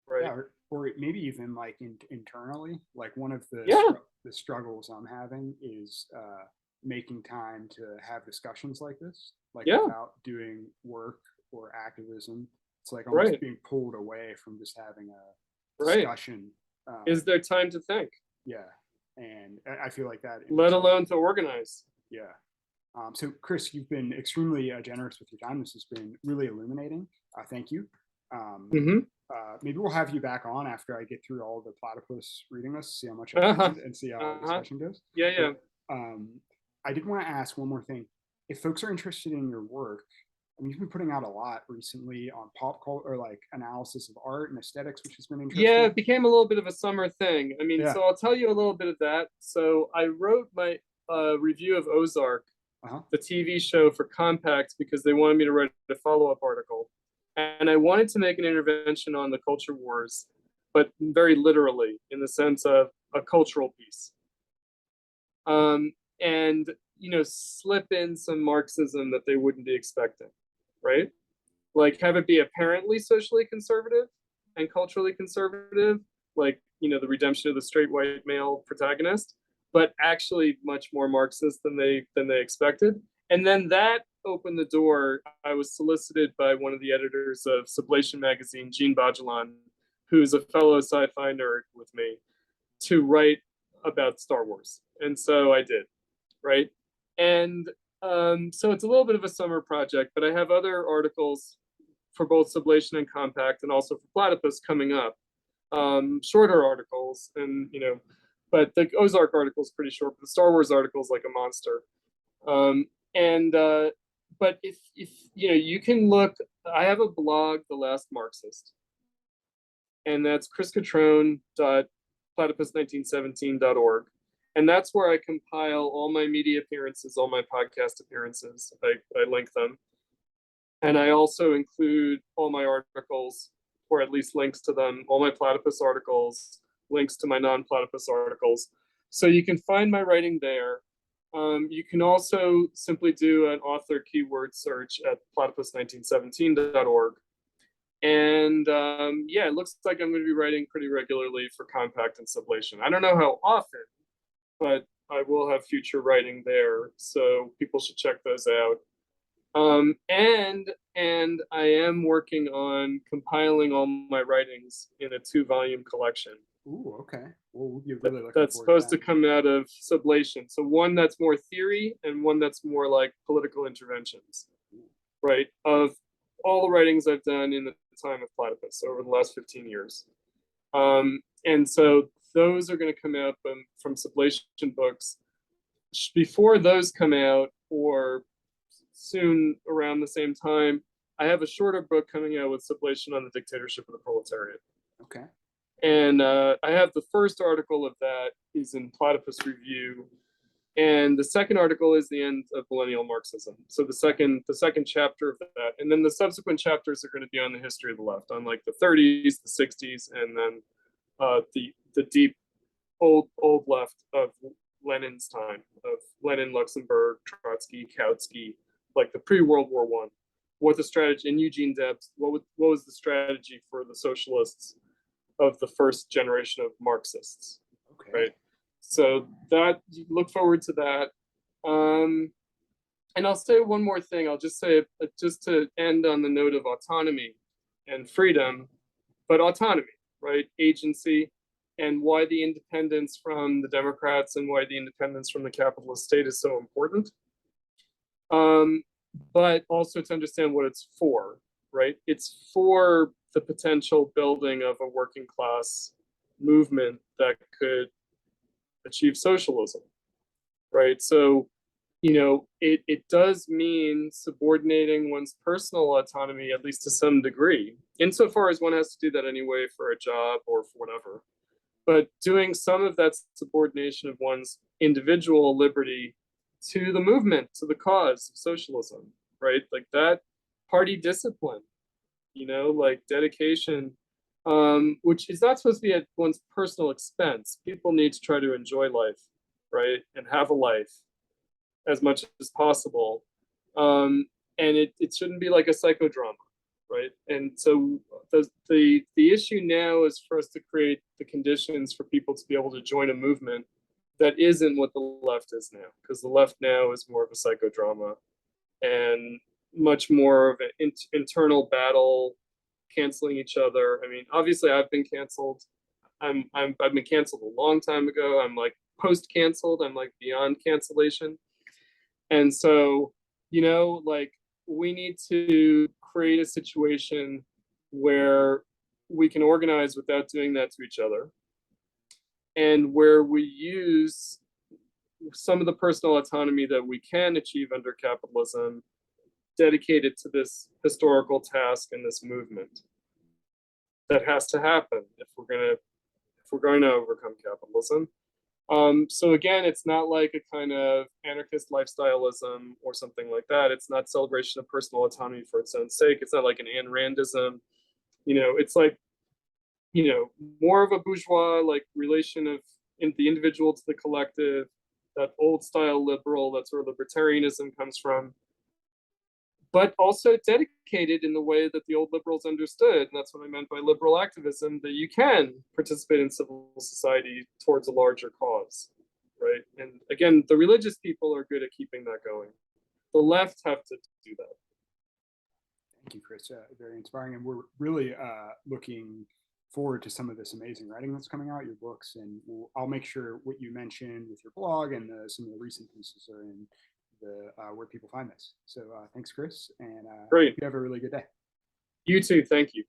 right? Yeah, or maybe even like internally. Like one of the the struggles I'm having is making time to have discussions like this, like without doing work or activism. It's like almost being pulled away from just having a discussion. Is there time to think? Yeah, and I feel like that. Let alone to organize. Yeah. So, Chris, you've been extremely generous with your time. This has been really illuminating. Thank you. Maybe we'll have you back on after I get through all the platypus reading lists, see how much I learned, and see how the discussion goes. Yeah. But, I did want to ask one more thing. If folks are interested in your work, I mean, you've been putting out a lot recently on pop culture, or like analysis of art and aesthetics, which has been interesting. Yeah, it became a little bit of a summer thing. I mean, so I'll tell you a little bit of that. So I wrote my review of Ozark, the TV show, for Compact, because they wanted me to write a follow-up article. And I wanted to make an intervention on the culture wars, but very literally, in the sense of a cultural piece. And, you know, slip in some Marxism that they wouldn't be expecting, right? Like have it be apparently socially conservative and culturally conservative, like, you know, the redemption of the straight white male protagonist, but actually much more Marxist than they expected. And then that opened the door. I was solicited by one of the editors of Sublation magazine, Jean Bajelon, who's a fellow sci-fi nerd with me, to write about Star Wars. And so I did, right? And so it's a little bit of a summer project, but I have other articles for both Sublation and Compact, and also for Platypus coming up. Shorter articles, and you know, but the Ozark article is pretty short, but the Star Wars article is like a monster. But if you know, you can look. I have a blog, The Last Marxist, and that's chriscutrone.platypus1917.org. And that's where I compile all my media appearances, all my podcast appearances. I link them. And I also include all my articles, or at least links to them, all my platypus articles, links to my non-platypus articles. So you can find my writing there. You can also simply do an author keyword search at platypus1917.org. And yeah, it looks like I'm going to be writing pretty regularly for Compact and Sublation. I don't know how often, but I will have future writing there, so people should check those out. And I am working on compiling all my writings in a 2-volume collection. Ooh, okay. Well, you're really looking that's supposed to come out of Sublation. So one that's more theory, and one that's more like political interventions, right? Of all the writings I've done in the time of Platypus over the last 15 years. And so those are going to come out from Sublation books. Before those come out, or soon around the same time, I have a shorter book coming out with Sublation on the Dictatorship of the Proletariat. Okay. And I have the first article of that is in Platypus Review, and the second article is the end of Millennial Marxism. So the second chapter of that, and then the subsequent chapters are going to be on the history of the left, on like the 30s, the 60s, and then the deep old left of Lenin's time, of Lenin, Luxemburg, Trotsky, Kautsky, like the pre-World War I. What the strategy, and Eugene Debs, what was the strategy for the socialists of the first generation of Marxists? Okay. Right. So that, look forward to that. And I'll say one more thing. I'll just say, just to end on the note of autonomy and freedom, but autonomy, right? Agency, and why the independence from the Democrats and why the independence from the capitalist state is so important. but also to understand what it's for, right? It's for the potential building of a working class movement that could achieve socialism, right? So, it does mean subordinating one's personal autonomy, at least to some degree, insofar as one has to do that anyway for a job or for whatever. But doing some of that subordination of one's individual liberty to the movement, to the cause of socialism, right? Like that party discipline, like dedication, which is not supposed to be at one's personal expense. People need to try to enjoy life, right? And have a life as much as possible. And it shouldn't be like a psychodrama, right? And so the issue now is for us to create the conditions for people to be able to join a movement that isn't what the left is now, because the left now is more of a psychodrama and much more of an internal battle, canceling each other. I mean, obviously, I've been canceled. I've been canceled a long time ago. I'm like post-canceled. I'm like beyond cancellation. And so, like we need to create a situation where we can organize without doing that to each other, and where we use some of the personal autonomy that we can achieve under capitalism, dedicated to this historical task and this movement that has to happen if we're going to overcome capitalism. So again, it's not like a kind of anarchist lifestyleism or something like that. It's not celebration of personal autonomy for its own sake. It's not like an Ayn Randism. It's like, more of a bourgeois like relation of the individual to the collective, that old style liberal, that's where libertarianism comes from, but also dedicated in the way that the old liberals understood. And that's what I meant by liberal activism, that you can participate in civil society towards a larger cause, right? And again, the religious people are good at keeping that going. The left have to do that. Thank you, Chris. Very inspiring. And we're really looking forward to some of this amazing writing that's coming out, your books. And I'll make sure what you mentioned with your blog and some of the recent pieces are in where people find this. So thanks, Chris, and Great. you have a really good day. You too. Thank you.